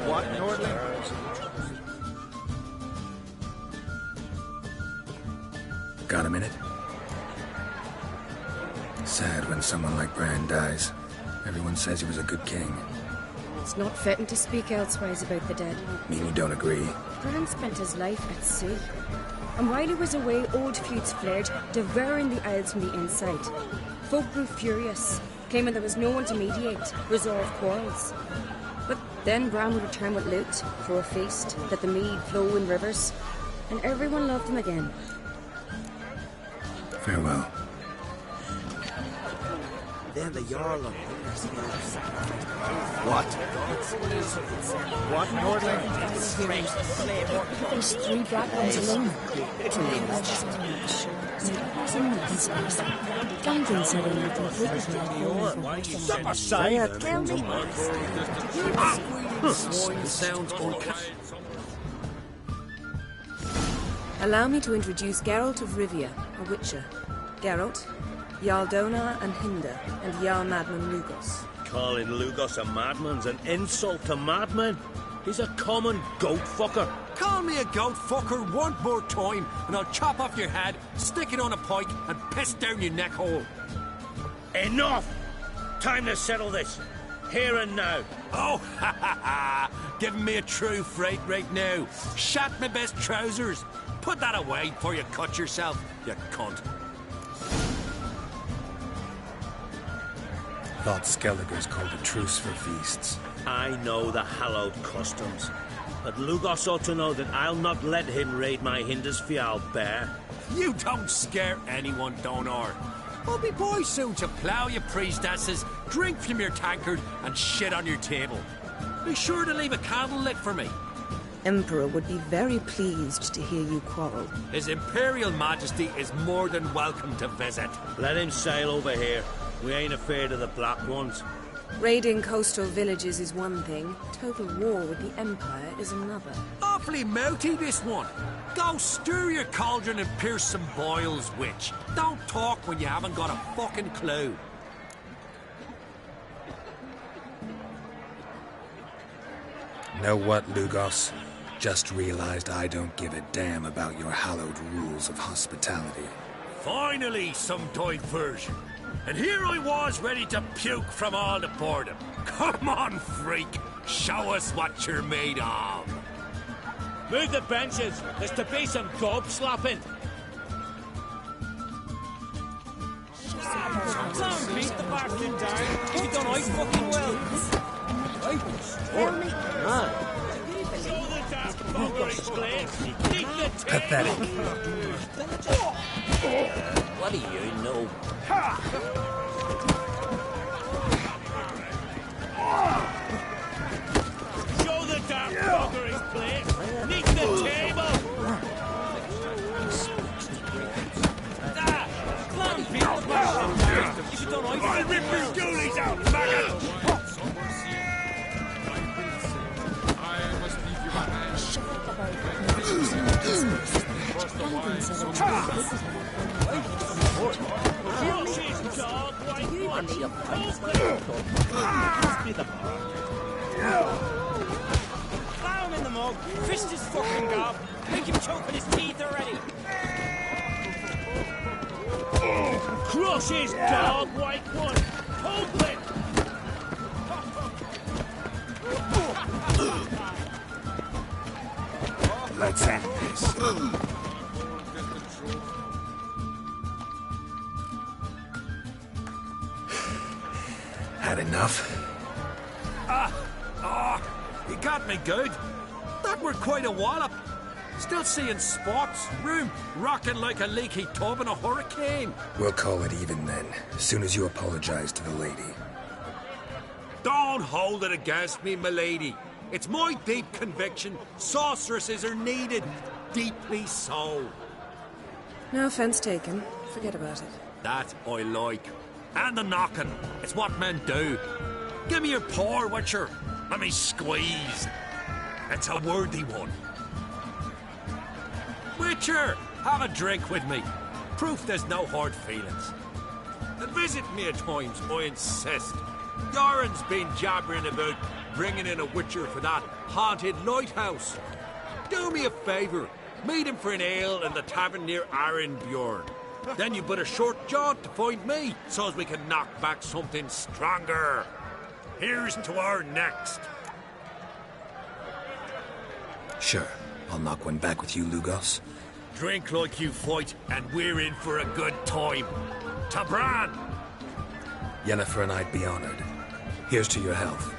What, Nordling? Got a minute? Sad when someone like Bran dies. Everyone says he was a good king. It's not fitting to speak elsewise about the dead. Mean you don't agree? Bran spent his life at sea. And while he was away, old feuds flared, devouring the Isles from the inside. Folk grew furious, claiming there was no one to mediate, resolve quarrels. But then Bran would return with loot, throw a feast, let the mead flow in rivers, and everyone loved him again. Farewell. Then the Jarl of What? What, Nordling? There's 3 black ones alone. Gangren said anything. Step aside! Sounds unkind. Allow me to introduce Geralt of Rivia, a witcher. Geralt, Jarl Donar and Hinder, and Jarl Madman Lugos. Calling Lugos a madman's an insult to madmen. He's a common goat fucker. Call me a goat fucker one more time, and I'll chop off your head, stick it on a pike, and piss down your neck hole. Enough! Time to settle this. Here and now. Oh, ha ha ha! Giving me a true fright right now. Shat my best trousers. Put that away before you cut yourself, you cunt. Thought Skelliger's called a truce for feasts. I know the hallowed customs, but Lugos ought to know that I'll not let him raid my Hinder's Fial bear. You don't scare anyone, Donar. I'll be boys soon to plough your priestesses, drink from your tankard, and shit on your table. Be sure to leave a candle lit for me. Emperor would be very pleased to hear you quarrel. His Imperial Majesty is more than welcome to visit. Let him sail over here. We ain't afraid of the Black Ones. Raiding coastal villages is one thing. Total war with the Empire is another. Awfully mouthy, this one. Go stir your cauldron and pierce some boils, witch. Don't talk when you haven't got a fucking clue. Know what, Lugos? Just realized I don't give a damn about your hallowed rules of hospitality. Finally, some diversion. And here I was ready to puke from all the boredom. Come on, freak. Show us what you're made of. Move the benches. There's to be some gob slapping. Clown beat the bastard down. He done right fucking well. Pathetic. What do you know? Show the dark fucker his place. Nick the table. Clown beat the bastard down. If you done right, I'll rip his goolies out, maggot. Clown in the mug. Fist his fucking gob. Make him choke with his teeth already. Crush his dog, white one. Hold it. Let's end this. Had enough? You got me good. That were quite a wallop. Still seeing spots, room rocking like a leaky tub in a hurricane. We'll call it even then, as soon as you apologize to the lady. Don't hold it against me, milady. It's my deep conviction sorceresses are needed. Deeply so. No offense taken. Forget about it. That I like. And the knocking. It's what men do. Give me your paw, Witcher. Let me squeeze. It's a worthy one. Witcher, have a drink with me. Proof there's no hard feelings. And visit me at times, I insist. Yoren's been jabbering about bringing in a witcher for that haunted lighthouse. Do me a favour. Meet him for an ale in the tavern near Arenbjorn. Then you put a short jaunt to find me, so as we can knock back something stronger. Here's to our next. Sure. I'll knock one back with you, Lugos. Drink like you fight, and we're in for a good time. Tabran! Yennefer and I'd be honored. Here's to your health.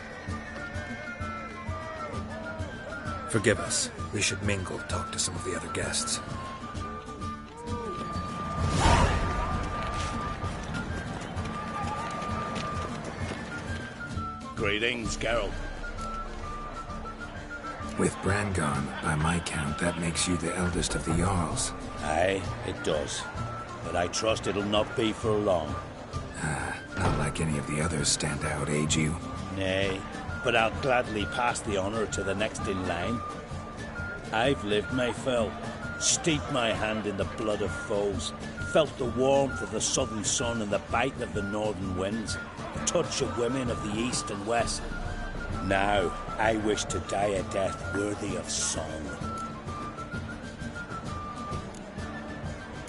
Forgive us. We should mingle, talk to some of the other guests. Greetings, Geralt. With Bran gone, by my count, that makes you the eldest of the Jarls. Aye, it does. But I trust it'll not be for long. Not like any of the others stand out, age you? Nay, but I'll gladly pass the honor to the next in line. I've lived my fill, steeped my hand in the blood of foes, felt the warmth of the southern sun and the bite of the northern winds, the touch of women of the east and west. Now, I wish to die a death worthy of song.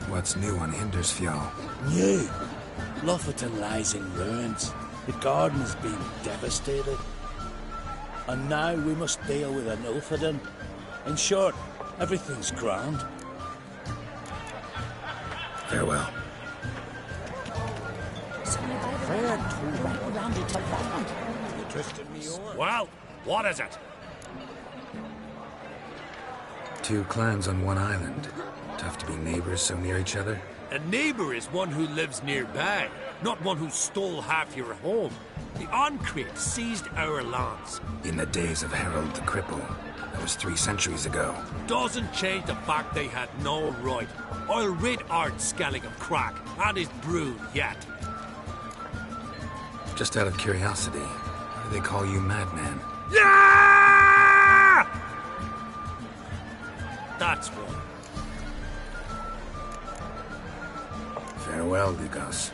What's new on Hindersfjall? New? Lofferton lies in ruins. The garden has been devastated. And now we must deal with an Ilfrdan. In short, everything's grand. Farewell. Well, what is it? 2 clans on one island. Tough to be neighbors so near each other. A neighbour is one who lives nearby, not one who stole half your home. The Oncreate seized our lands. In the days of Harold the Cripple. That was 3 centuries ago. Doesn't change the fact they had no right. I'll rid Art Skellig of Crack and his brood yet. Just out of curiosity, why do they call you Madman? Yeah! That's one. Farewell, Lugos.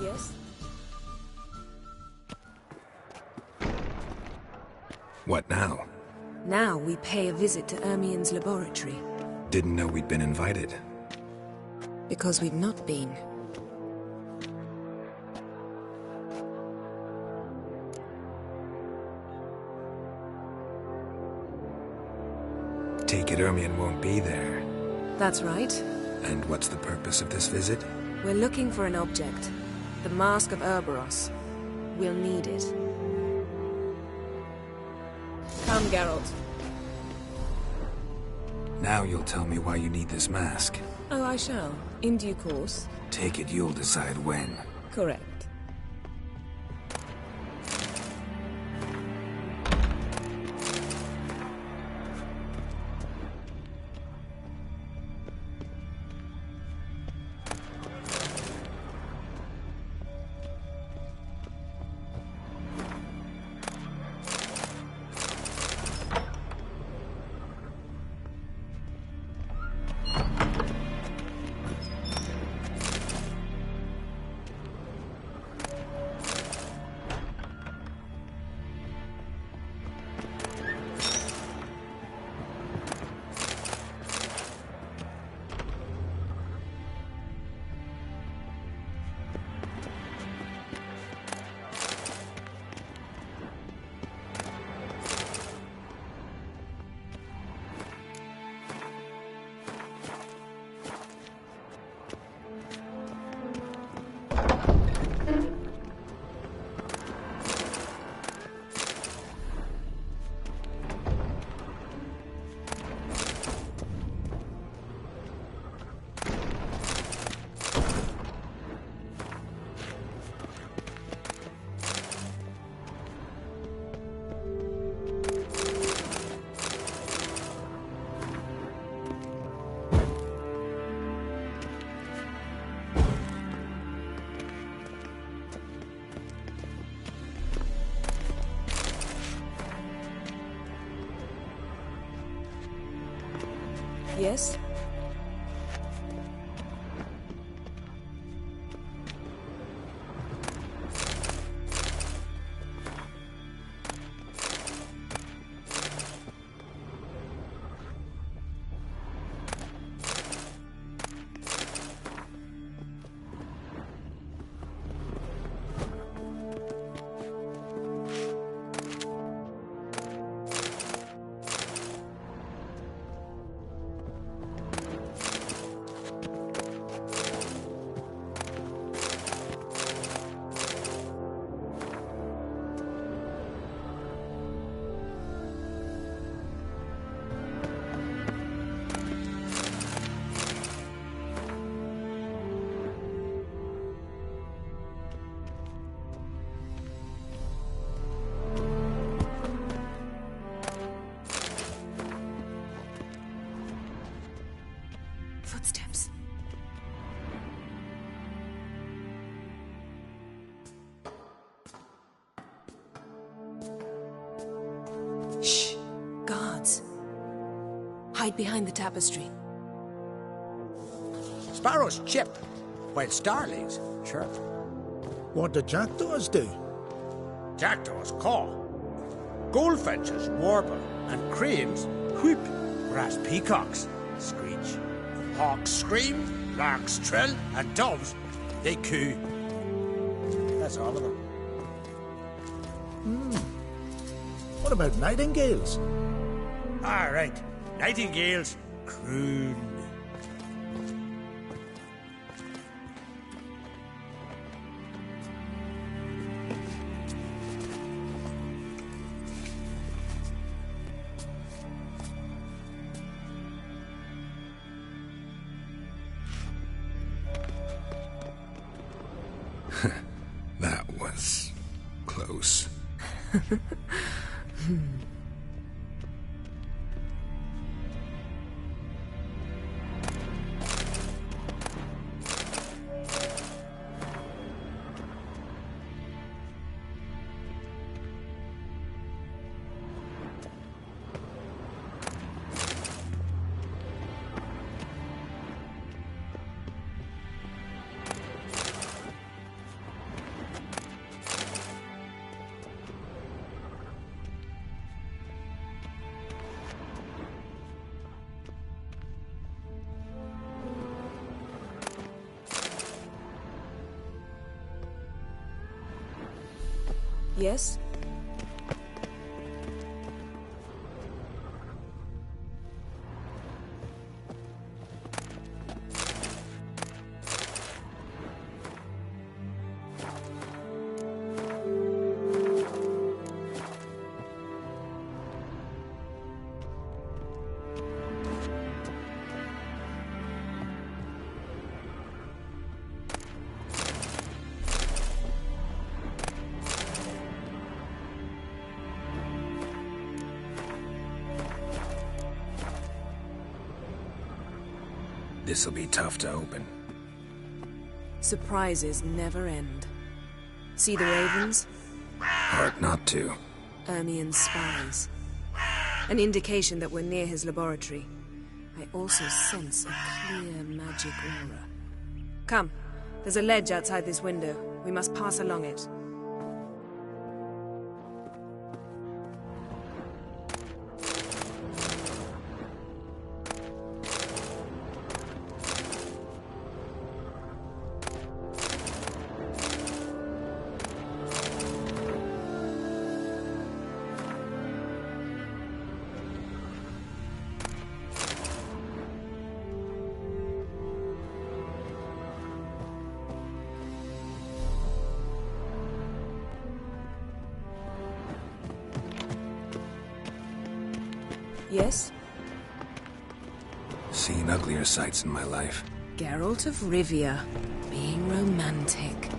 Yes? What now? Now we pay a visit to Ermien's laboratory. Didn't know we'd been invited. Because we've not been. Take it Ermien won't be there. That's right. And what's the purpose of this visit? We're looking for an object. The Mask of Ouroboros. We'll need it. Come, Geralt. Now you'll tell me why you need this mask. Oh, I shall. In due course. Take it you'll decide when. Correct. Yes? Footsteps. Shh! Guards. Hide behind the tapestry. Sparrows chip, while starlings chirp. What do jackdaws do? Jackdaws caw. Goldfinches warble, and cranes whoop, whereas peacocks screech. Hawks scream, larks trill, and doves, they coo. That's all of them. What about nightingales? All right, nightingales croon. That was close. Yes? This'll be tough to open. Surprises never end. See the ravens? Hard not to. Ermien's spies. An indication that we're near his laboratory. I also sense a clear magic aura. Come, there's a ledge outside this window. We must pass along it. Yes? Seen uglier sights in my life. Geralt of Rivia, being romantic.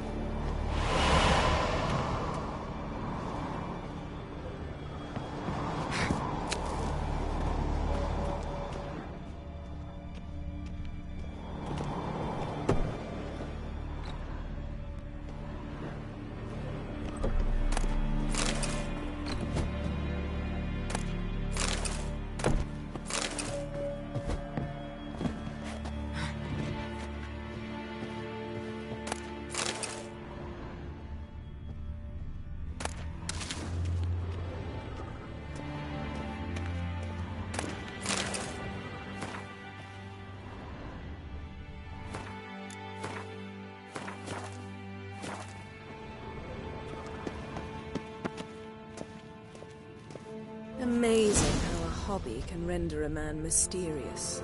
Amazing how a hobby can render a man mysterious.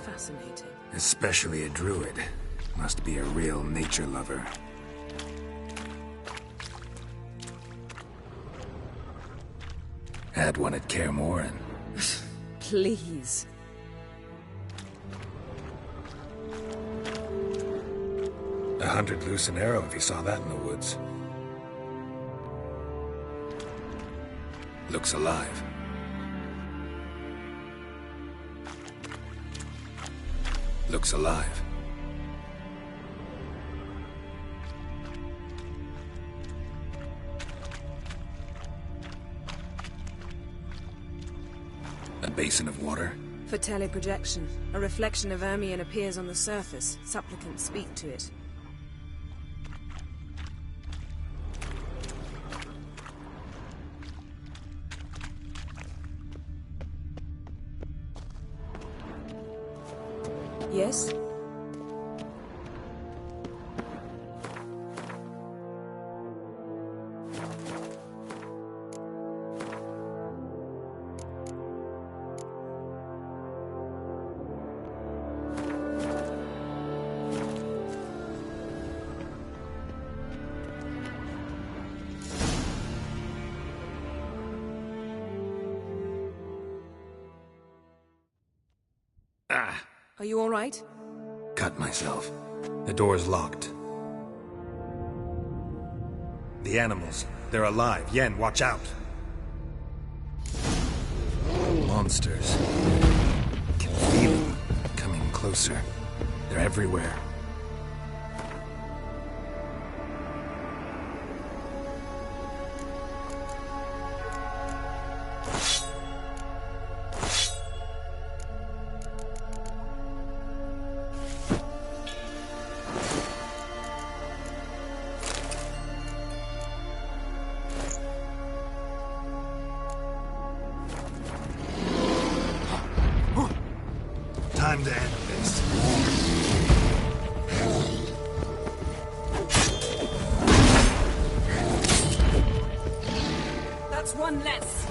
Fascinating. Especially a druid. Must be a real nature lover. Had one at Kaer Morhen. Please. A 100 loose an arrow if you saw that in the woods. Looks alive. Looks alive. A basin of water. For teleprojection, a reflection of Ermion appears on the surface. Supplicants speak to it. Yes? Are you all right? Cut myself. The door's locked. The animals. They're alive. Yen, watch out. Monsters. Can feel them coming closer. They're everywhere. Time to end this. That's one less.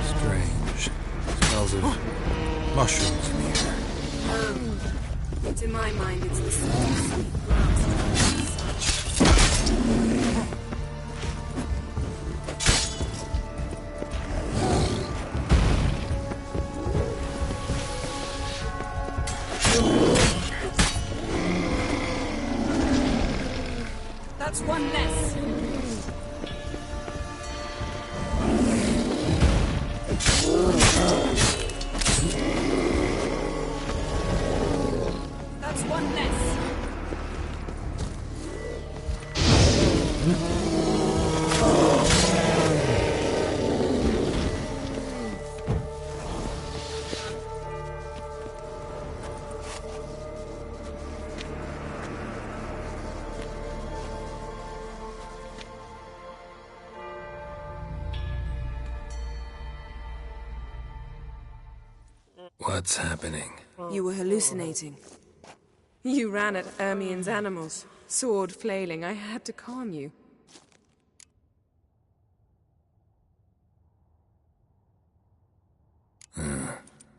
Strange. Smells of mushrooms in here. To my mind, it's the scent of sweet grass and such. That's one less. That's one less. What's happening? You were hallucinating. You ran at Ermion's animals, sword flailing. I had to calm you.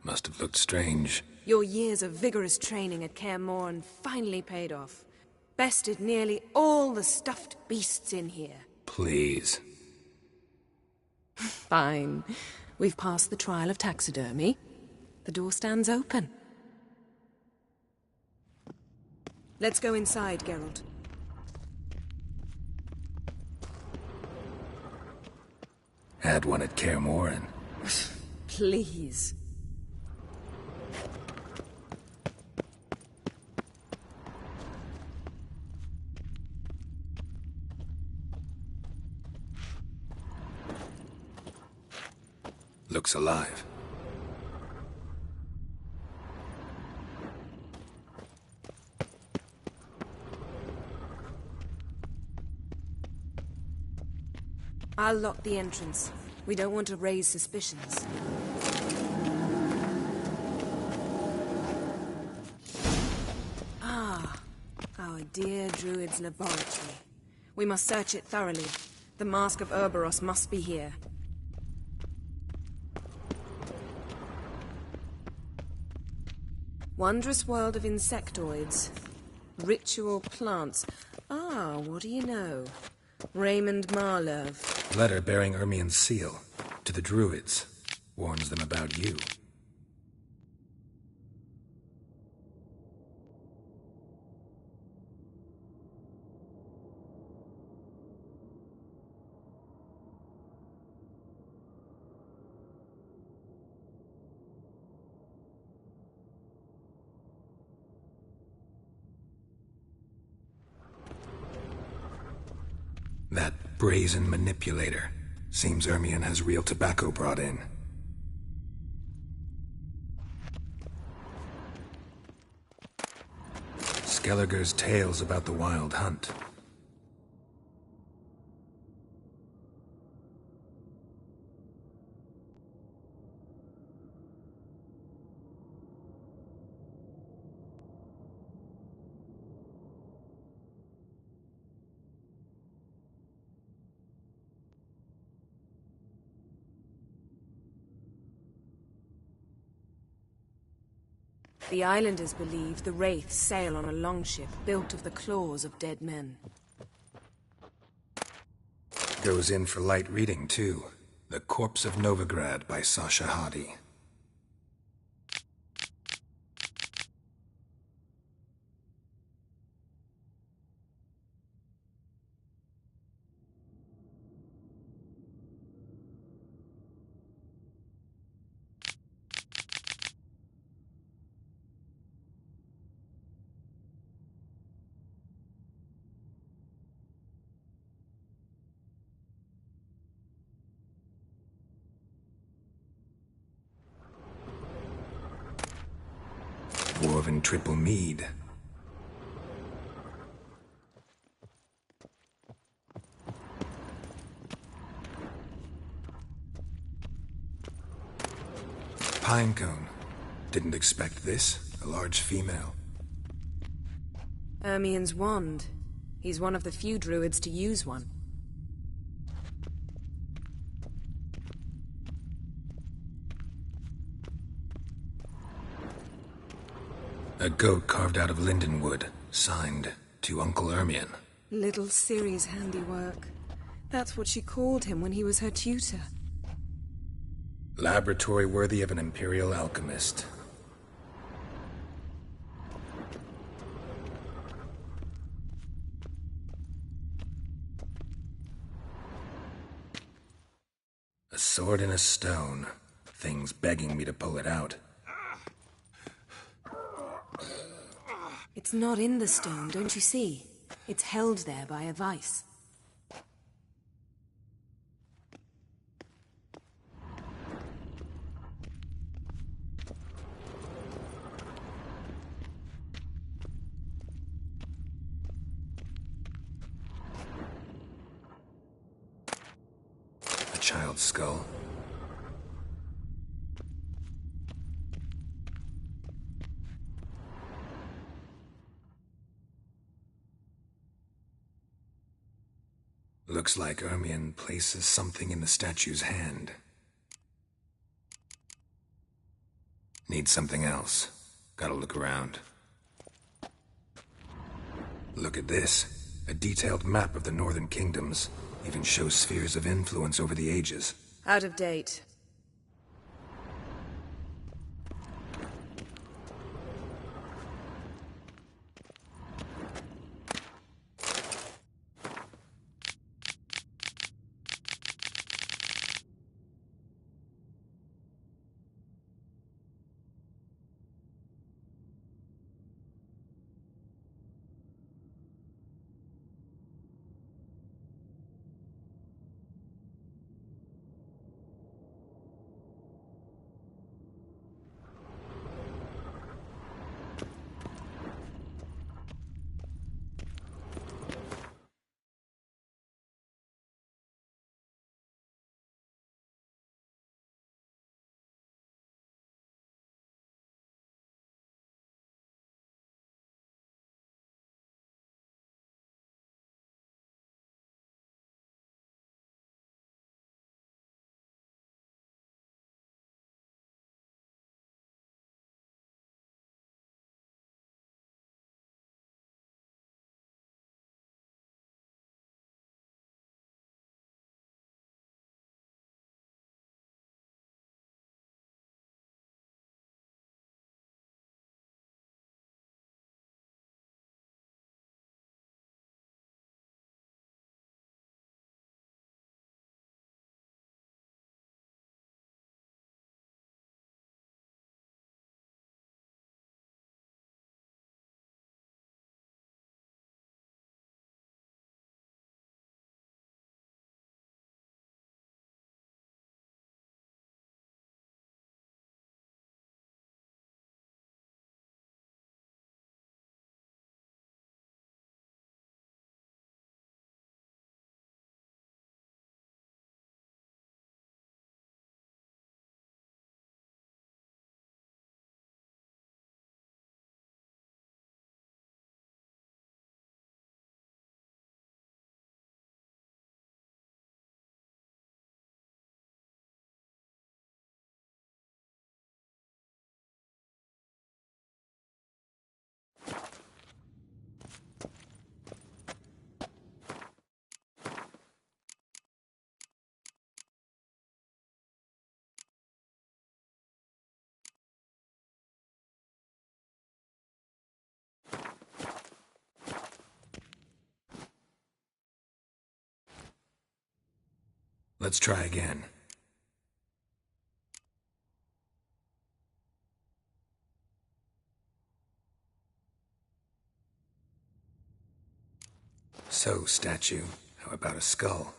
Must have looked strange. Your years of vigorous training at Kaer Morhen finally paid off. Bested nearly all the stuffed beasts in here. Please. Fine. We've passed the trial of taxidermy. The door stands open. Let's go inside, Geralt. Had one at Kaer Morhen. Please. Looks alive. I'll lock the entrance. We don't want to raise suspicions. my dear druid's laboratory. We must search it thoroughly. The Mask of Urboros must be here. Wondrous world of insectoids. Ritual plants. Ah, what do you know? Raymond Marlove. Letter bearing Ermien's seal. To the druids. Warns them about you. That brazen manipulator. Seems Ermien has real tobacco brought in. Skelliger's tales about the Wild Hunt. The islanders believe the wraiths sail on a longship built of the claws of dead men. Goes in for light reading, too. The Corpse of Novigrad by Sasha Hadi. Dwarven triple mead. Pinecone. Didn't expect this. A large female. Ermien's wand. He's one of the few druids to use one. A goat carved out of lindenwood. Signed, to Uncle Ermien. Little Ciri's handiwork. That's what she called him when he was her tutor. Laboratory worthy of an imperial alchemist. A sword and a stone. Things begging me to pull it out. It's not in the stone, don't you see? It's held there by a vice. A child's skull. Looks like Ermien places something in the statue's hand. Need something else. Gotta look around. Look at this. A detailed map of the northern kingdoms. Even shows spheres of influence over the ages. Out of date. Let's try again. So, statue, how about a skull?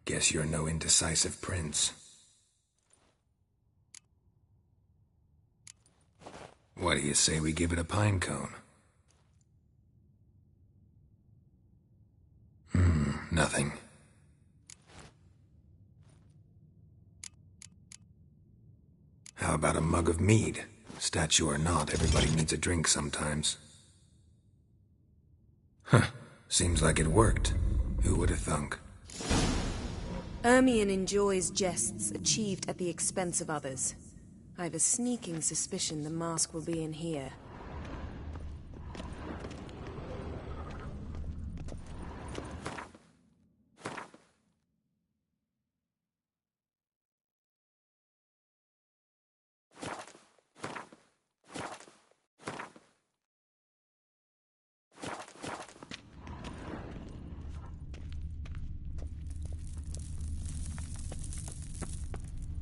Guess you're no indecisive prince. What do you say we give it a pine cone? Nothing. How about a mug of mead? Statue or not, everybody needs a drink sometimes. Huh. Seems like it worked. Who would have thunk? Ermion enjoys jests achieved at the expense of others. I have a sneaking suspicion the mask will be in here.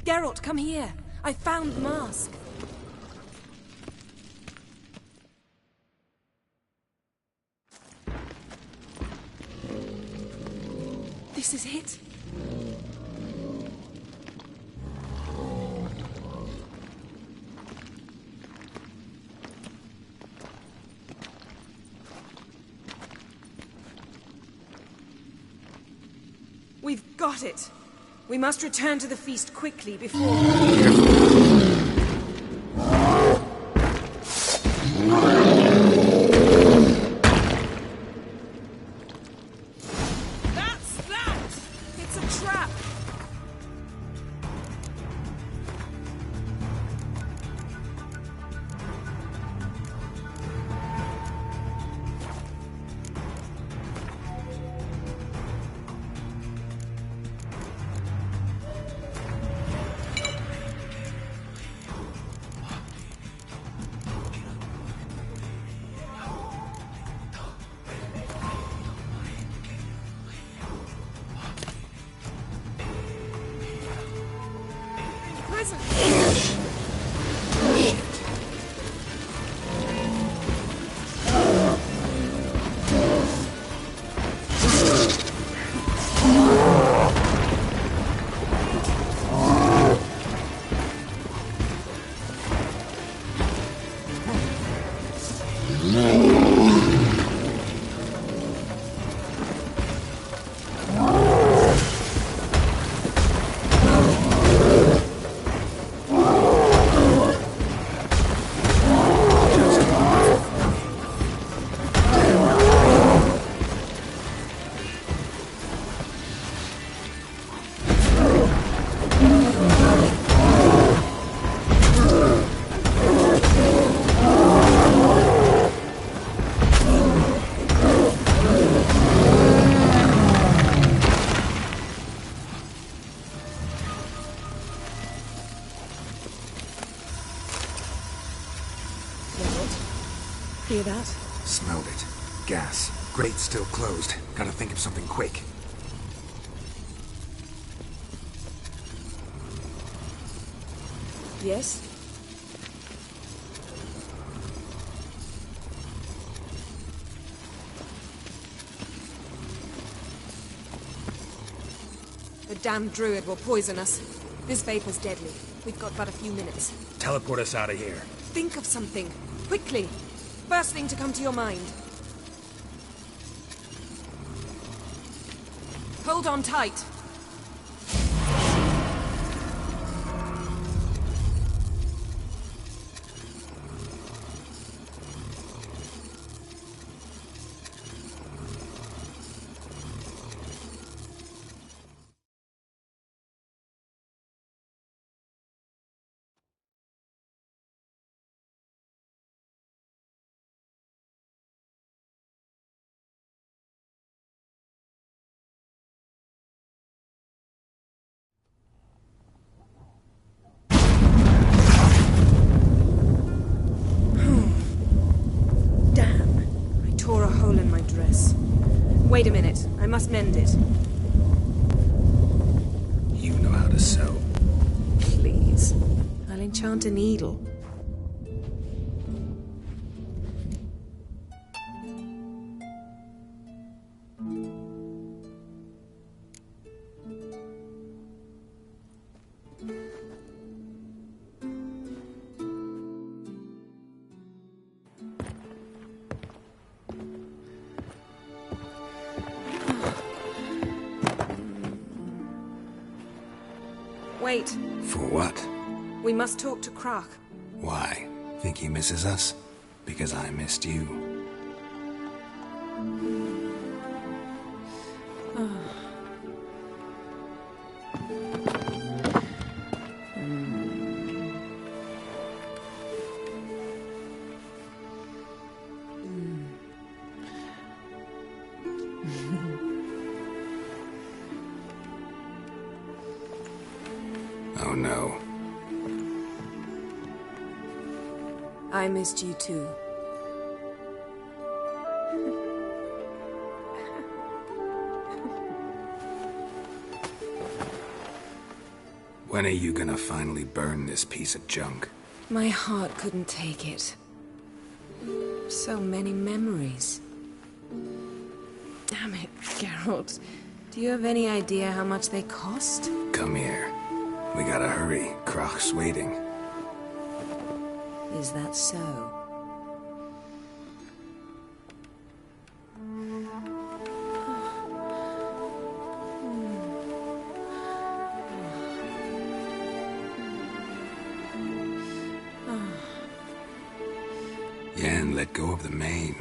Geralt, come here! I found the mask! This is it! We've got it! We must return to the feast quickly before... That's that! It's a trap! Hear that? Smelled it. Gas. Grate still closed. Gotta think of something quick. Yes? The damned druid will poison us. This vapor's deadly. We've got but a few minutes. Teleport us out of here. Think of something. Quickly. First thing to come to your mind. Hold on tight. Wait a minute. I must mend it. You know how to sew. Please. I'll enchant a needle. Wait. For what? We must talk to Croc. Why? Think he misses us? Because I missed you. Oh no. I missed you too. When are you gonna finally burn this piece of junk? My heart couldn't take it. So many memories. Damn it, Geralt. Do you have any idea how much they cost? Come here. We gotta hurry. Croc's waiting. Is that so? Yen, let go of the mane.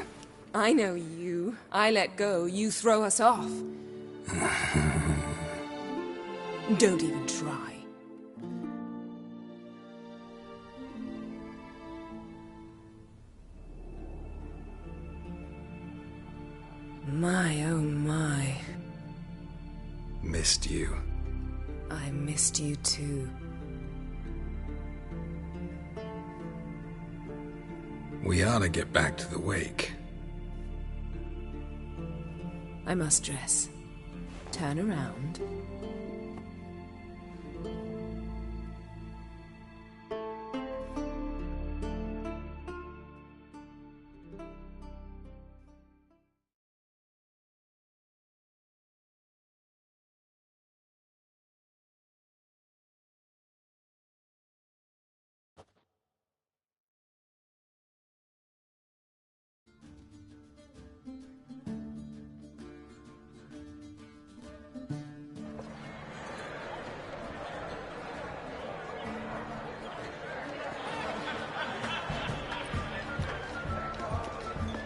I know you. I let go, you throw us off. Don't even try. My, oh my. Missed you. I missed you too. We ought to get back to the wake. I must dress. Turn around.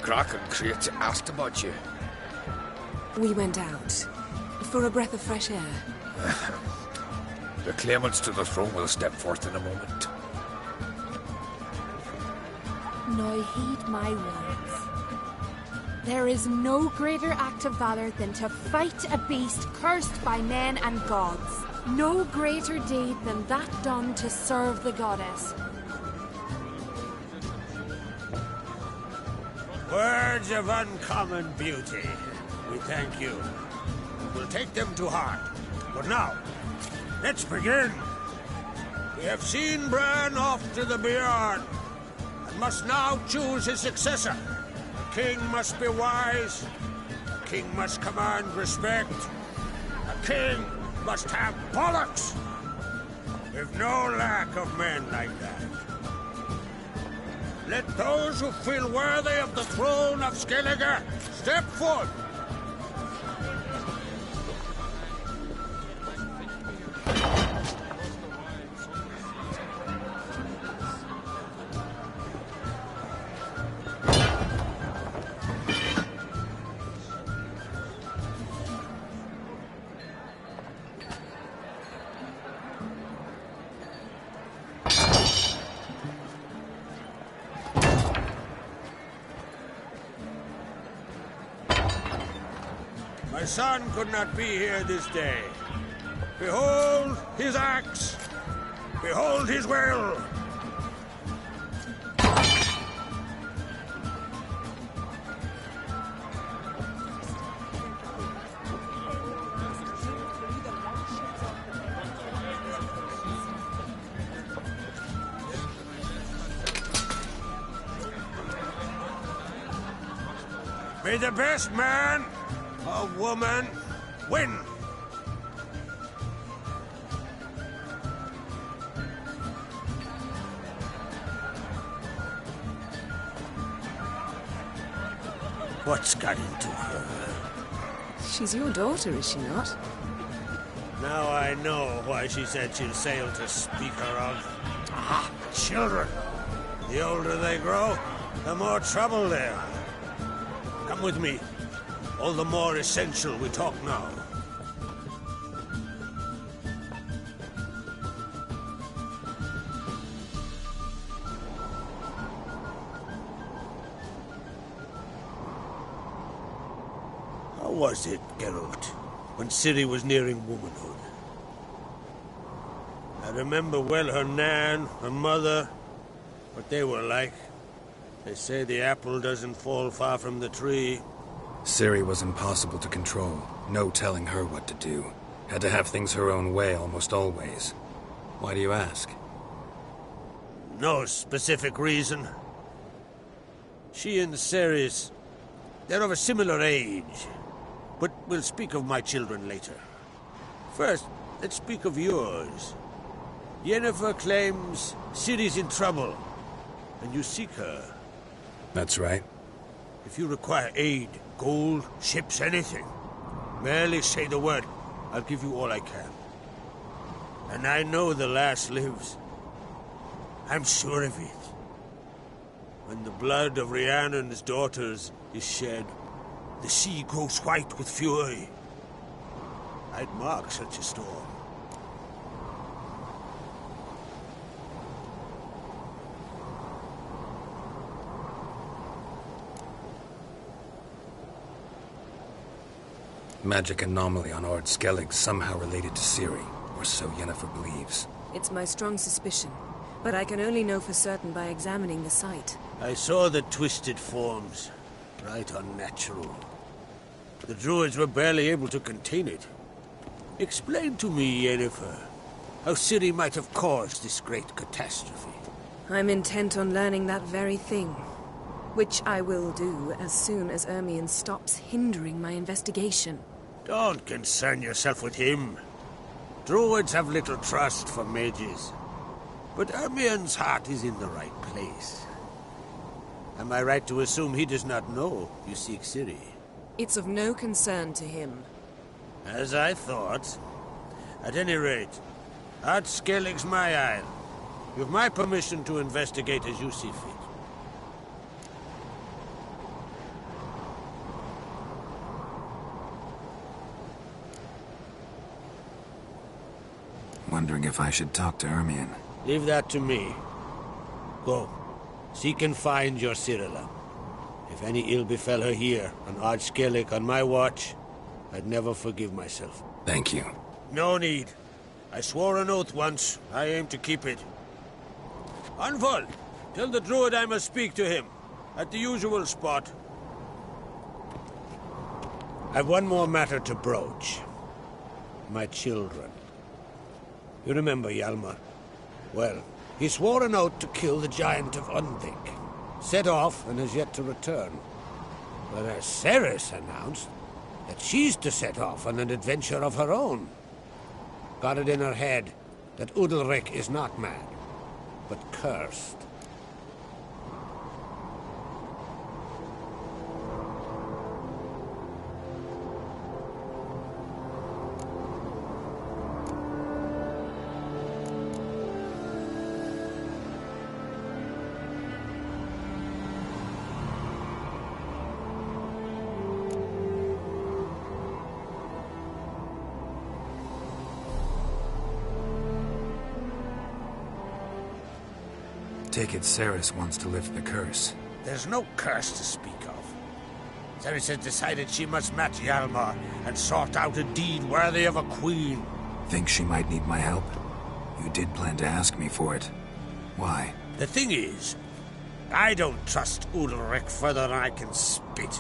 Croc and Crate asked about you. We went out. For a breath of fresh air. The claimants to the throne will step forth in a moment. Now heed my words. There is no greater act of valor than to fight a beast cursed by men and gods. No greater deed than that done to serve the goddess. Words of uncommon beauty. We thank you. We'll take them to heart. But now, let's begin. We have seen Bran off to the Beyond, and must now choose his successor. A king must be wise. A king must command respect. A king must have bollocks. We've no lack of men like that. Let those who feel worthy of the throne of Skellige step forth. My son could not be here this day. Behold his axe. Behold his will. May the best man or woman win. What's got into her? She's your daughter, is she not? Now I know why she said she'll sail to speak her of. Ah, children. The older they grow, the more trouble they are. Come with me. All the more essential we talk now. How was it, Geralt, when Ciri was nearing womanhood? I remember well her nan, her mother, what they were like. They say the apple doesn't fall far from the tree. Ciri was impossible to control. No telling her what to do. Had to have things her own way almost always. Why do you ask? No specific reason. She and Ceres, they're of a similar age. But we'll speak of my children later. First, let's speak of yours. Yennefer claims Ciri's in trouble, and you seek her. That's right. If you require aid, gold, ships, anything, merely say the word. I'll give you all I can. And I know the lass lives. I'm sure of it. When the blood of Rhiannon's daughters is shed, the sea grows white with fury. I'd mark such a storm. Magic anomaly on Ard Skellig somehow related to Ciri, or so Yennefer believes. It's my strong suspicion, but I can only know for certain by examining the site. I saw the twisted forms. Right unnatural. The druids were barely able to contain it. Explain to me, Yennefer, how Ciri might have caused this great catastrophe. I'm intent on learning that very thing, which I will do as soon as Ermion stops hindering my investigation. Don't concern yourself with him. Druids have little trust for mages. But Ermion's heart is in the right place. Am I right to assume he does not know you seek Ciri? It's of no concern to him. As I thought. At any rate, Ard Skellig's my isle. You've my permission to investigate as you see fit. Wondering if I should talk to Ermion. Leave that to me. Go. Seek and find your Cirilla. If any ill befell her here, on Ard Skellig on my watch, I'd never forgive myself. Thank you. No need. I swore an oath once. I aim to keep it. Anvol, tell the druid I must speak to him. At the usual spot. I've one more matter to broach. My children. You remember Hjalmar? Well, he swore an oath to kill the giant of Undvik. Set off and has yet to return. Whereas Ceres announced that she's to set off on an adventure of her own. Got it in her head that Udalric is not mad, but cursed. Take it Ceres wants to lift the curse. There's no curse to speak of. Ceres has decided she must match Hjalmar and sort out a deed worthy of a queen. Think she might need my help? You did plan to ask me for it. Why? The thing is, I don't trust Udalric further than I can spit.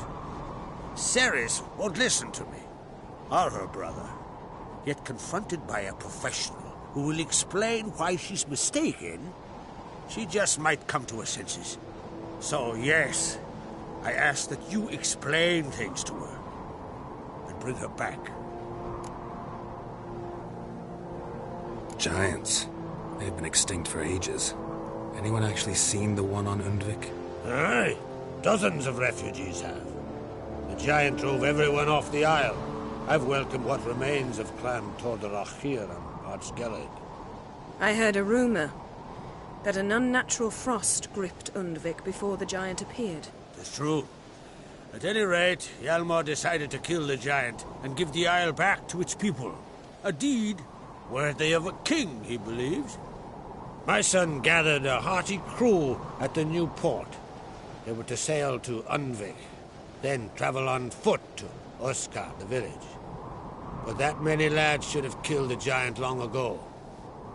Ceres won't listen to me, or her brother. Yet confronted by a professional who will explain why she's mistaken, she just might come to her senses. So, yes, I ask that you explain things to her and bring her back. Giants. They've been extinct for ages. Anyone actually seen the one on Undvik? Aye. Dozens of refugees have. The giant drove everyone off the isle. I've welcomed what remains of Clan Tordarach here on Ardskellig. I heard a rumor that an unnatural frost gripped Undvik before the giant appeared. It's true. At any rate, Hjalmar decided to kill the giant and give the isle back to its people. A deed worthy of a king, he believes. My son gathered a hearty crew at the new port. They were to sail to Undvik, then travel on foot to Oskar, the village. But that many lads should have killed the giant long ago.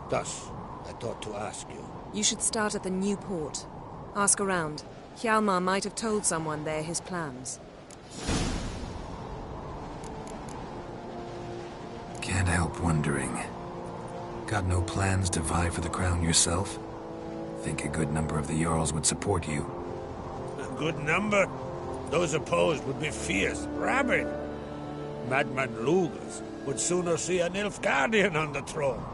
Thus, I thought to ask you. You should start at the new port. Ask around. Hjalmar might have told someone there his plans. Can't help wondering. Got no plans to vie for the crown yourself? Think a good number of the Jarls would support you. A good number? Those opposed would be fierce, rabid. Madman Lugas would sooner see an Nilfgaardian on the throne.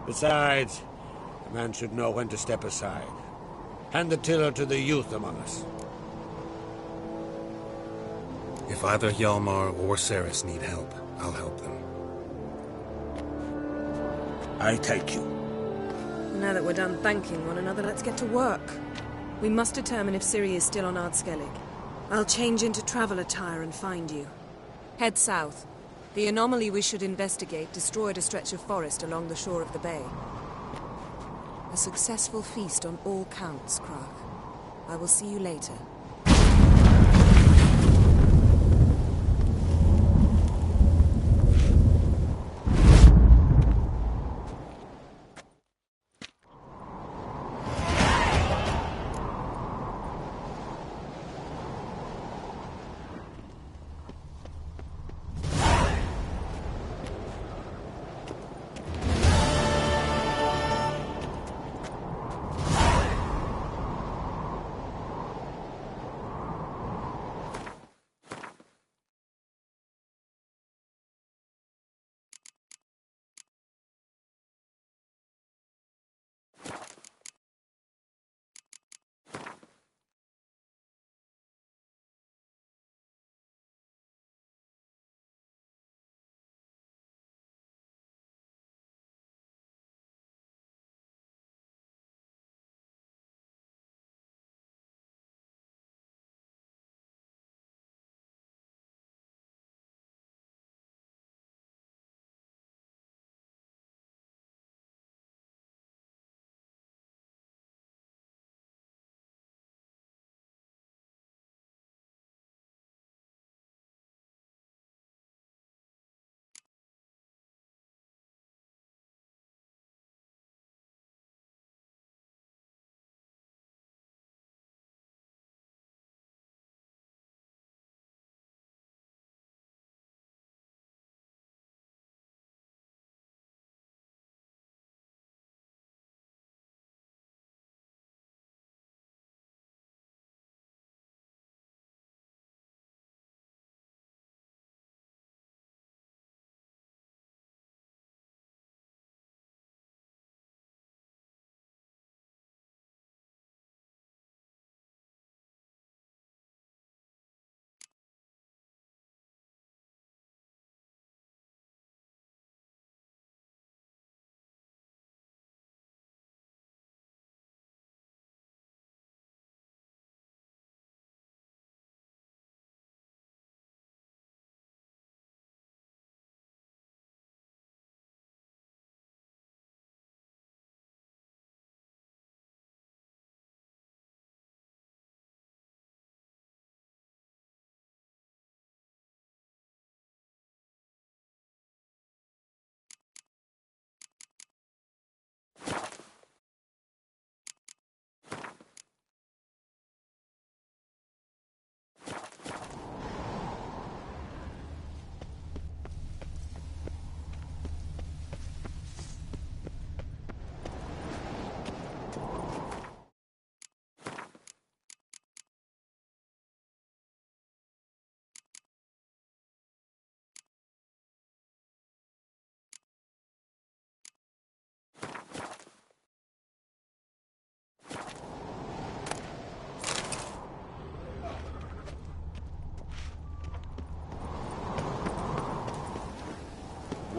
Besides, a man should know when to step aside. Hand the tiller to the youth among us. If either Hjalmar or Ceres need help, I'll help them. I thank you. Now that we're done thanking one another, let's get to work. We must determine if Ciri is still on Ardskellig. I'll change into travel attire and find you. Head south. The anomaly we should investigate destroyed a stretch of forest along the shore of the bay. A successful feast on all counts, Krag. I will see you later.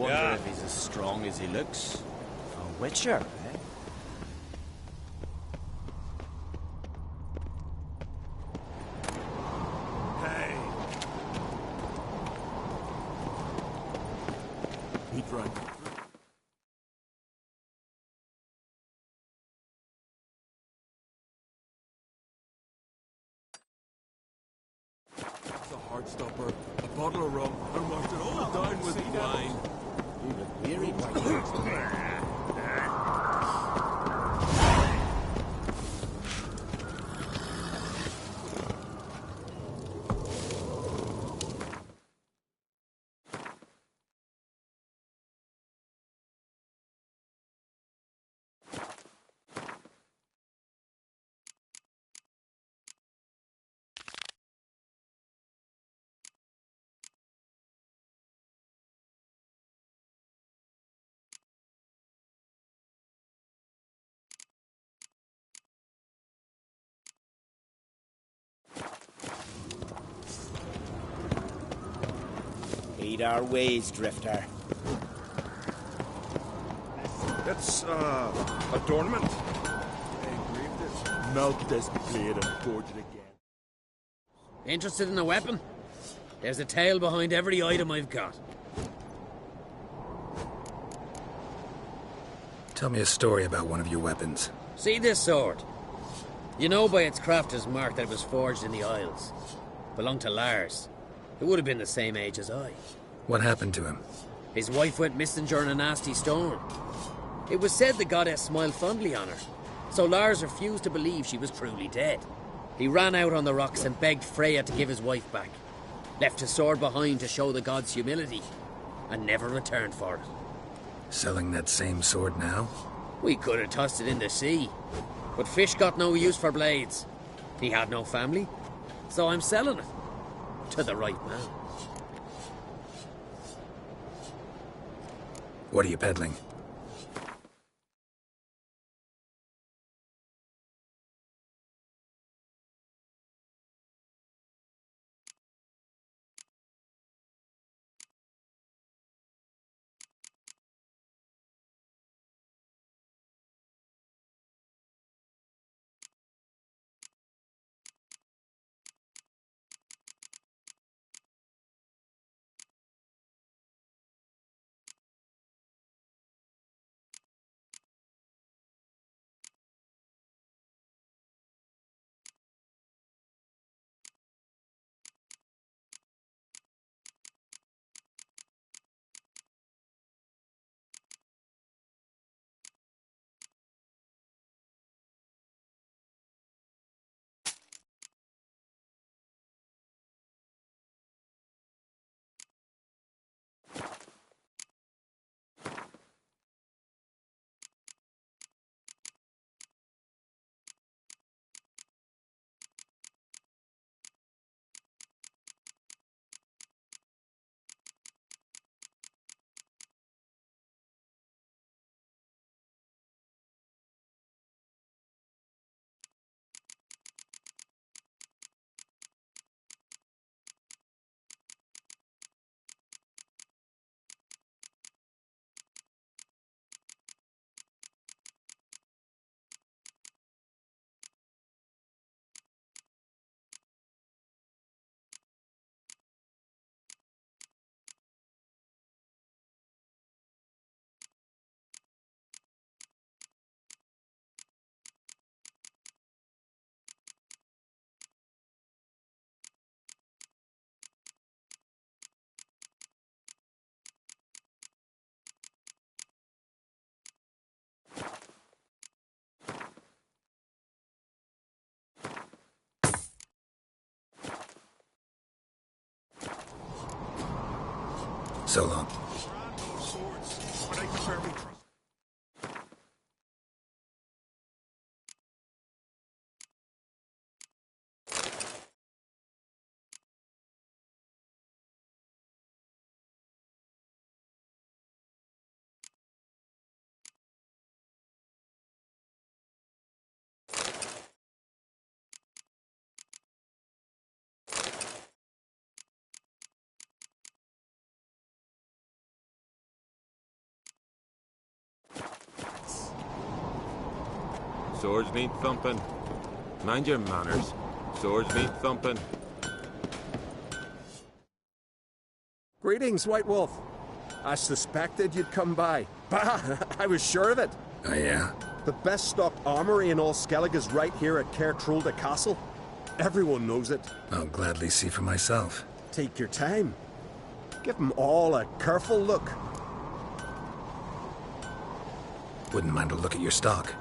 wonder if he's as strong as he looks. A witcher, eh? Hey! He drank. It's a heart stopper, a bottle of rum, and washed it all down with wine. You look weary, boy. Heed our ways, Drifter. It's, adornment. Melt this blade and forge it again. Interested in a weapon? There's a tale behind every item I've got. Tell me a story about one of your weapons. See this sword? You know by its crafter's mark that it was forged in the Isles. Belonged to Lars. It would have been the same age as I. What happened to him? His wife went missing during a nasty storm. It was said the goddess smiled fondly on her, so Lars refused to believe she was truly dead. He ran out on the rocks and begged Freya to give his wife back. Left his sword behind to show the god's humility, and never returned for it. Selling that same sword now? We could have tossed it in the sea, but fish got no use for blades. He had no family, so I'm selling it. To the right man. What are you peddling? So long. Swords need thumping. Mind your manners. Swords need thumping. Greetings, White Wolf. I suspected you'd come by. Bah! I was sure of it. Oh, yeah? The best stocked armory in all Skellig is right here at Caer Trolde Castle. Everyone knows it. I'll gladly see for myself. Take your time. Give them all a careful look. Wouldn't mind a look at your stock.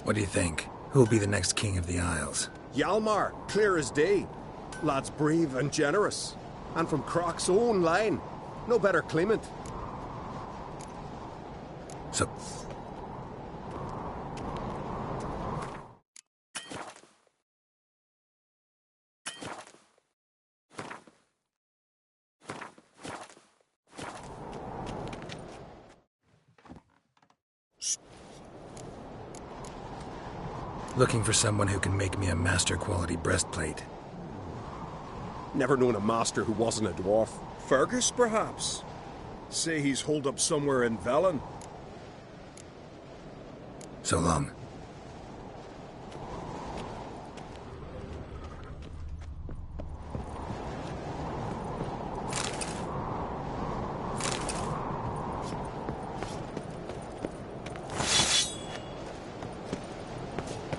What do you think? Who'll be the next king of the Isles? Hjalmar, clear as day. Lad's brave and generous. And from Croc's own line. No better claimant. So... Looking for someone who can make me a master-quality breastplate. Never known a master who wasn't a dwarf. Fergus, perhaps? Say he's holed up somewhere in Velen. So long.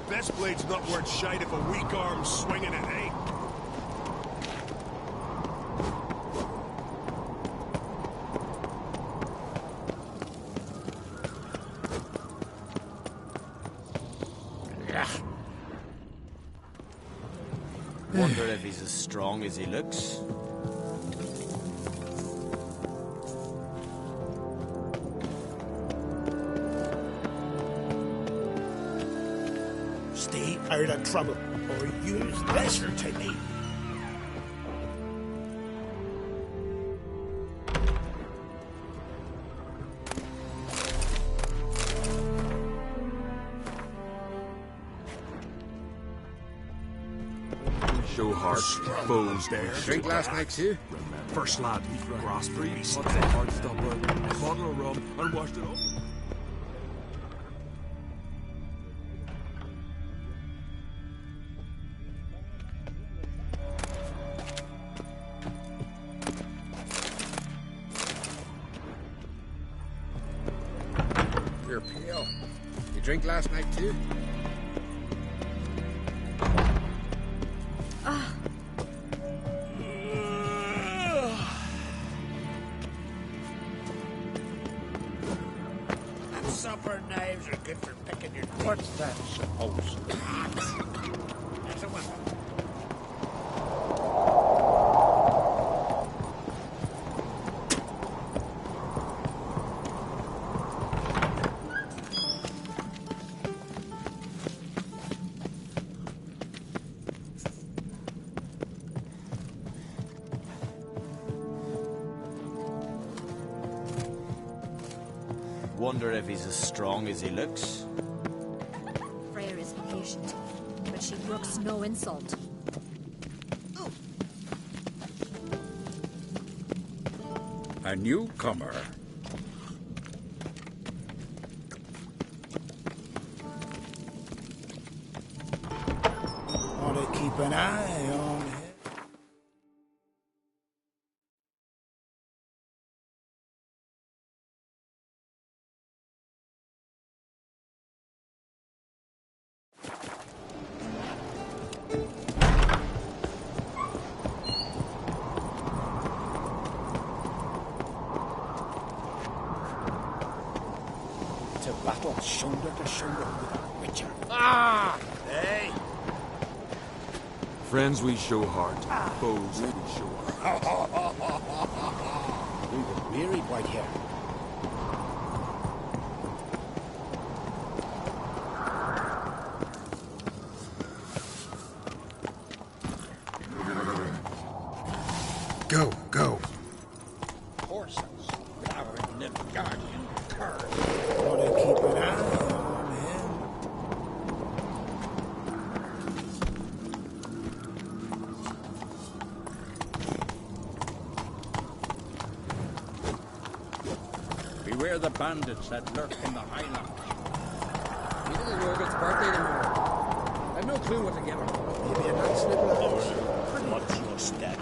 Best blade's not worth shite if a weak arm's swinging it, eh? Wonder if he's as strong as he looks. Stay out of trouble, or use lesser to me. Show heart, foes there. Drink last night too? First lad, raspberry, hard stopper, a bottle of rum, and washed it up. You're pale. You drink last night too? Supper knives are good for picking your teeth. What's that supposed to be? That's a weapon. Wonder if he's as strong as he looks. Freyr is patient, but she brooks no insult. A newcomer. Ought to keep an eye on him. To battle shoulder to shoulder with a witcher. Ah! Hey! Friends we show heart, foes we show heart. We were wearied, Whitehair. Go, go. Horses, flowering the guardian curve. Ought to keep an eye on him. Beware the bandits that lurk in the highlands. You little Rogan's birthday tomorrow. I've no clue what to give her. Maybe a nice little house. What's your step?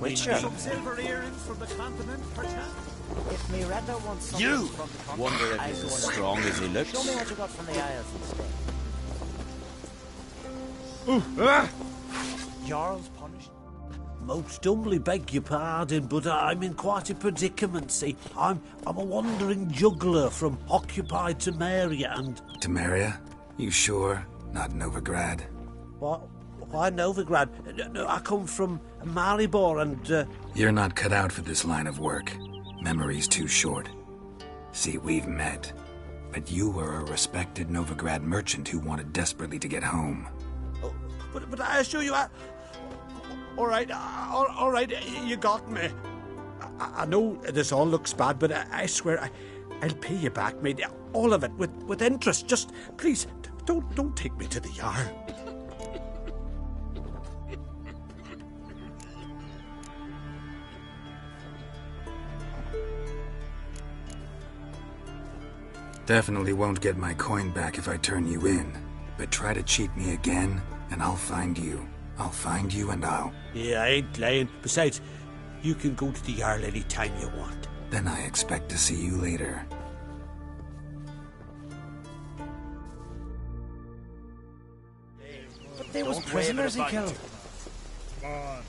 Witcher. Some silver earrings from the continent, perchance? If Miranda wants something You! from the continent, Wonder if I'll he's go as and- strong as he looks. Show me what you got from the Isles instead. Jarl's punished. Most humbly beg your pardon, but I'm in quite a predicament, see. I'm a wandering juggler from occupied Temeria and... Temeria? You sure? Not Novigrad? What? Why Novigrad? No, I come from Maribor and... You're not cut out for this line of work. Memory's too short. See, we've met. But you were a respected Novigrad merchant who wanted desperately to get home. But I assure you, all right, you got me. I know this all looks bad, but I swear I'll pay you back, mate. All of it, with interest. Just, please, don't take me to the Jarl. Definitely won't get my coin back if I turn you in. But try to cheat me again, and I'll find you. I'll find you and I'll... Yeah, I ain't lying. Besides, you can go to the Jarl any time you want. Then I expect to see you later. But there was prisoners he killed. Come on.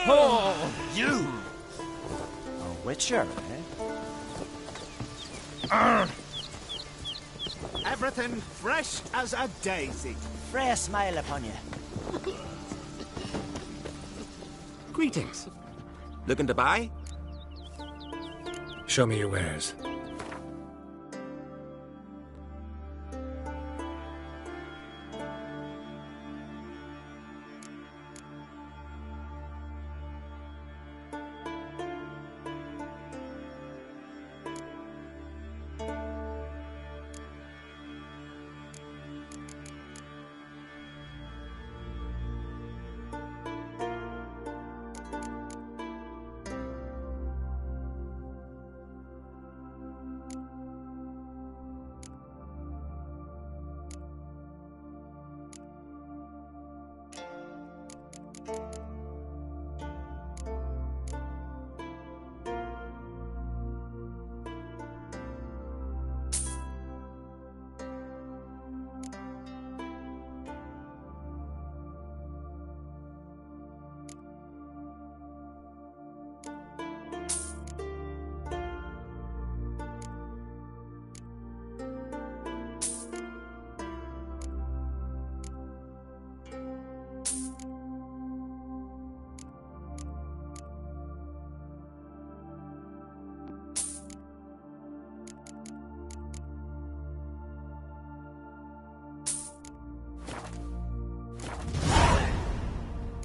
Oh, you! A witcher, eh? Everything fresh as a daisy. Freya smile upon you. Greetings. Looking to buy? Show me your wares.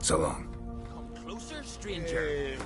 So long. Come closer, stranger.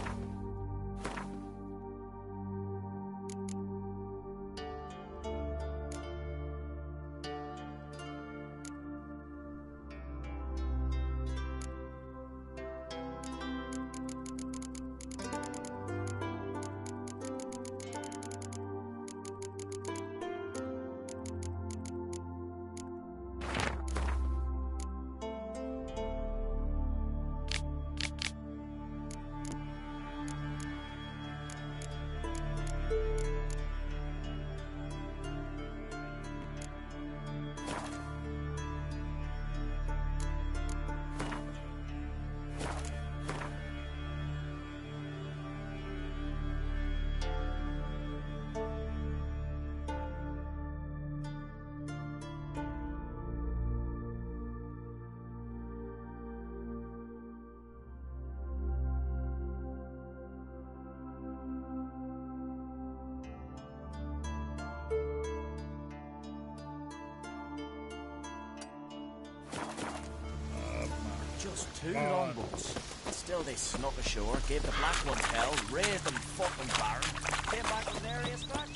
Just 2 longboats. Still they snuck ashore, gave the black ones hell, raised them fucking barren, came back from the area scratch.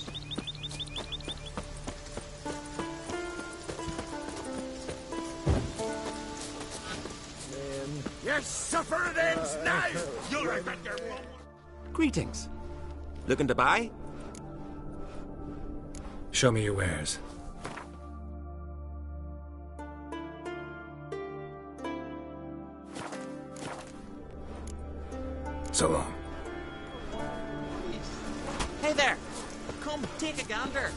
Your suffering ends now! You'll regret your... Greetings. Looking to buy? Show me your wares. So long. Hey there! Come, take a gander.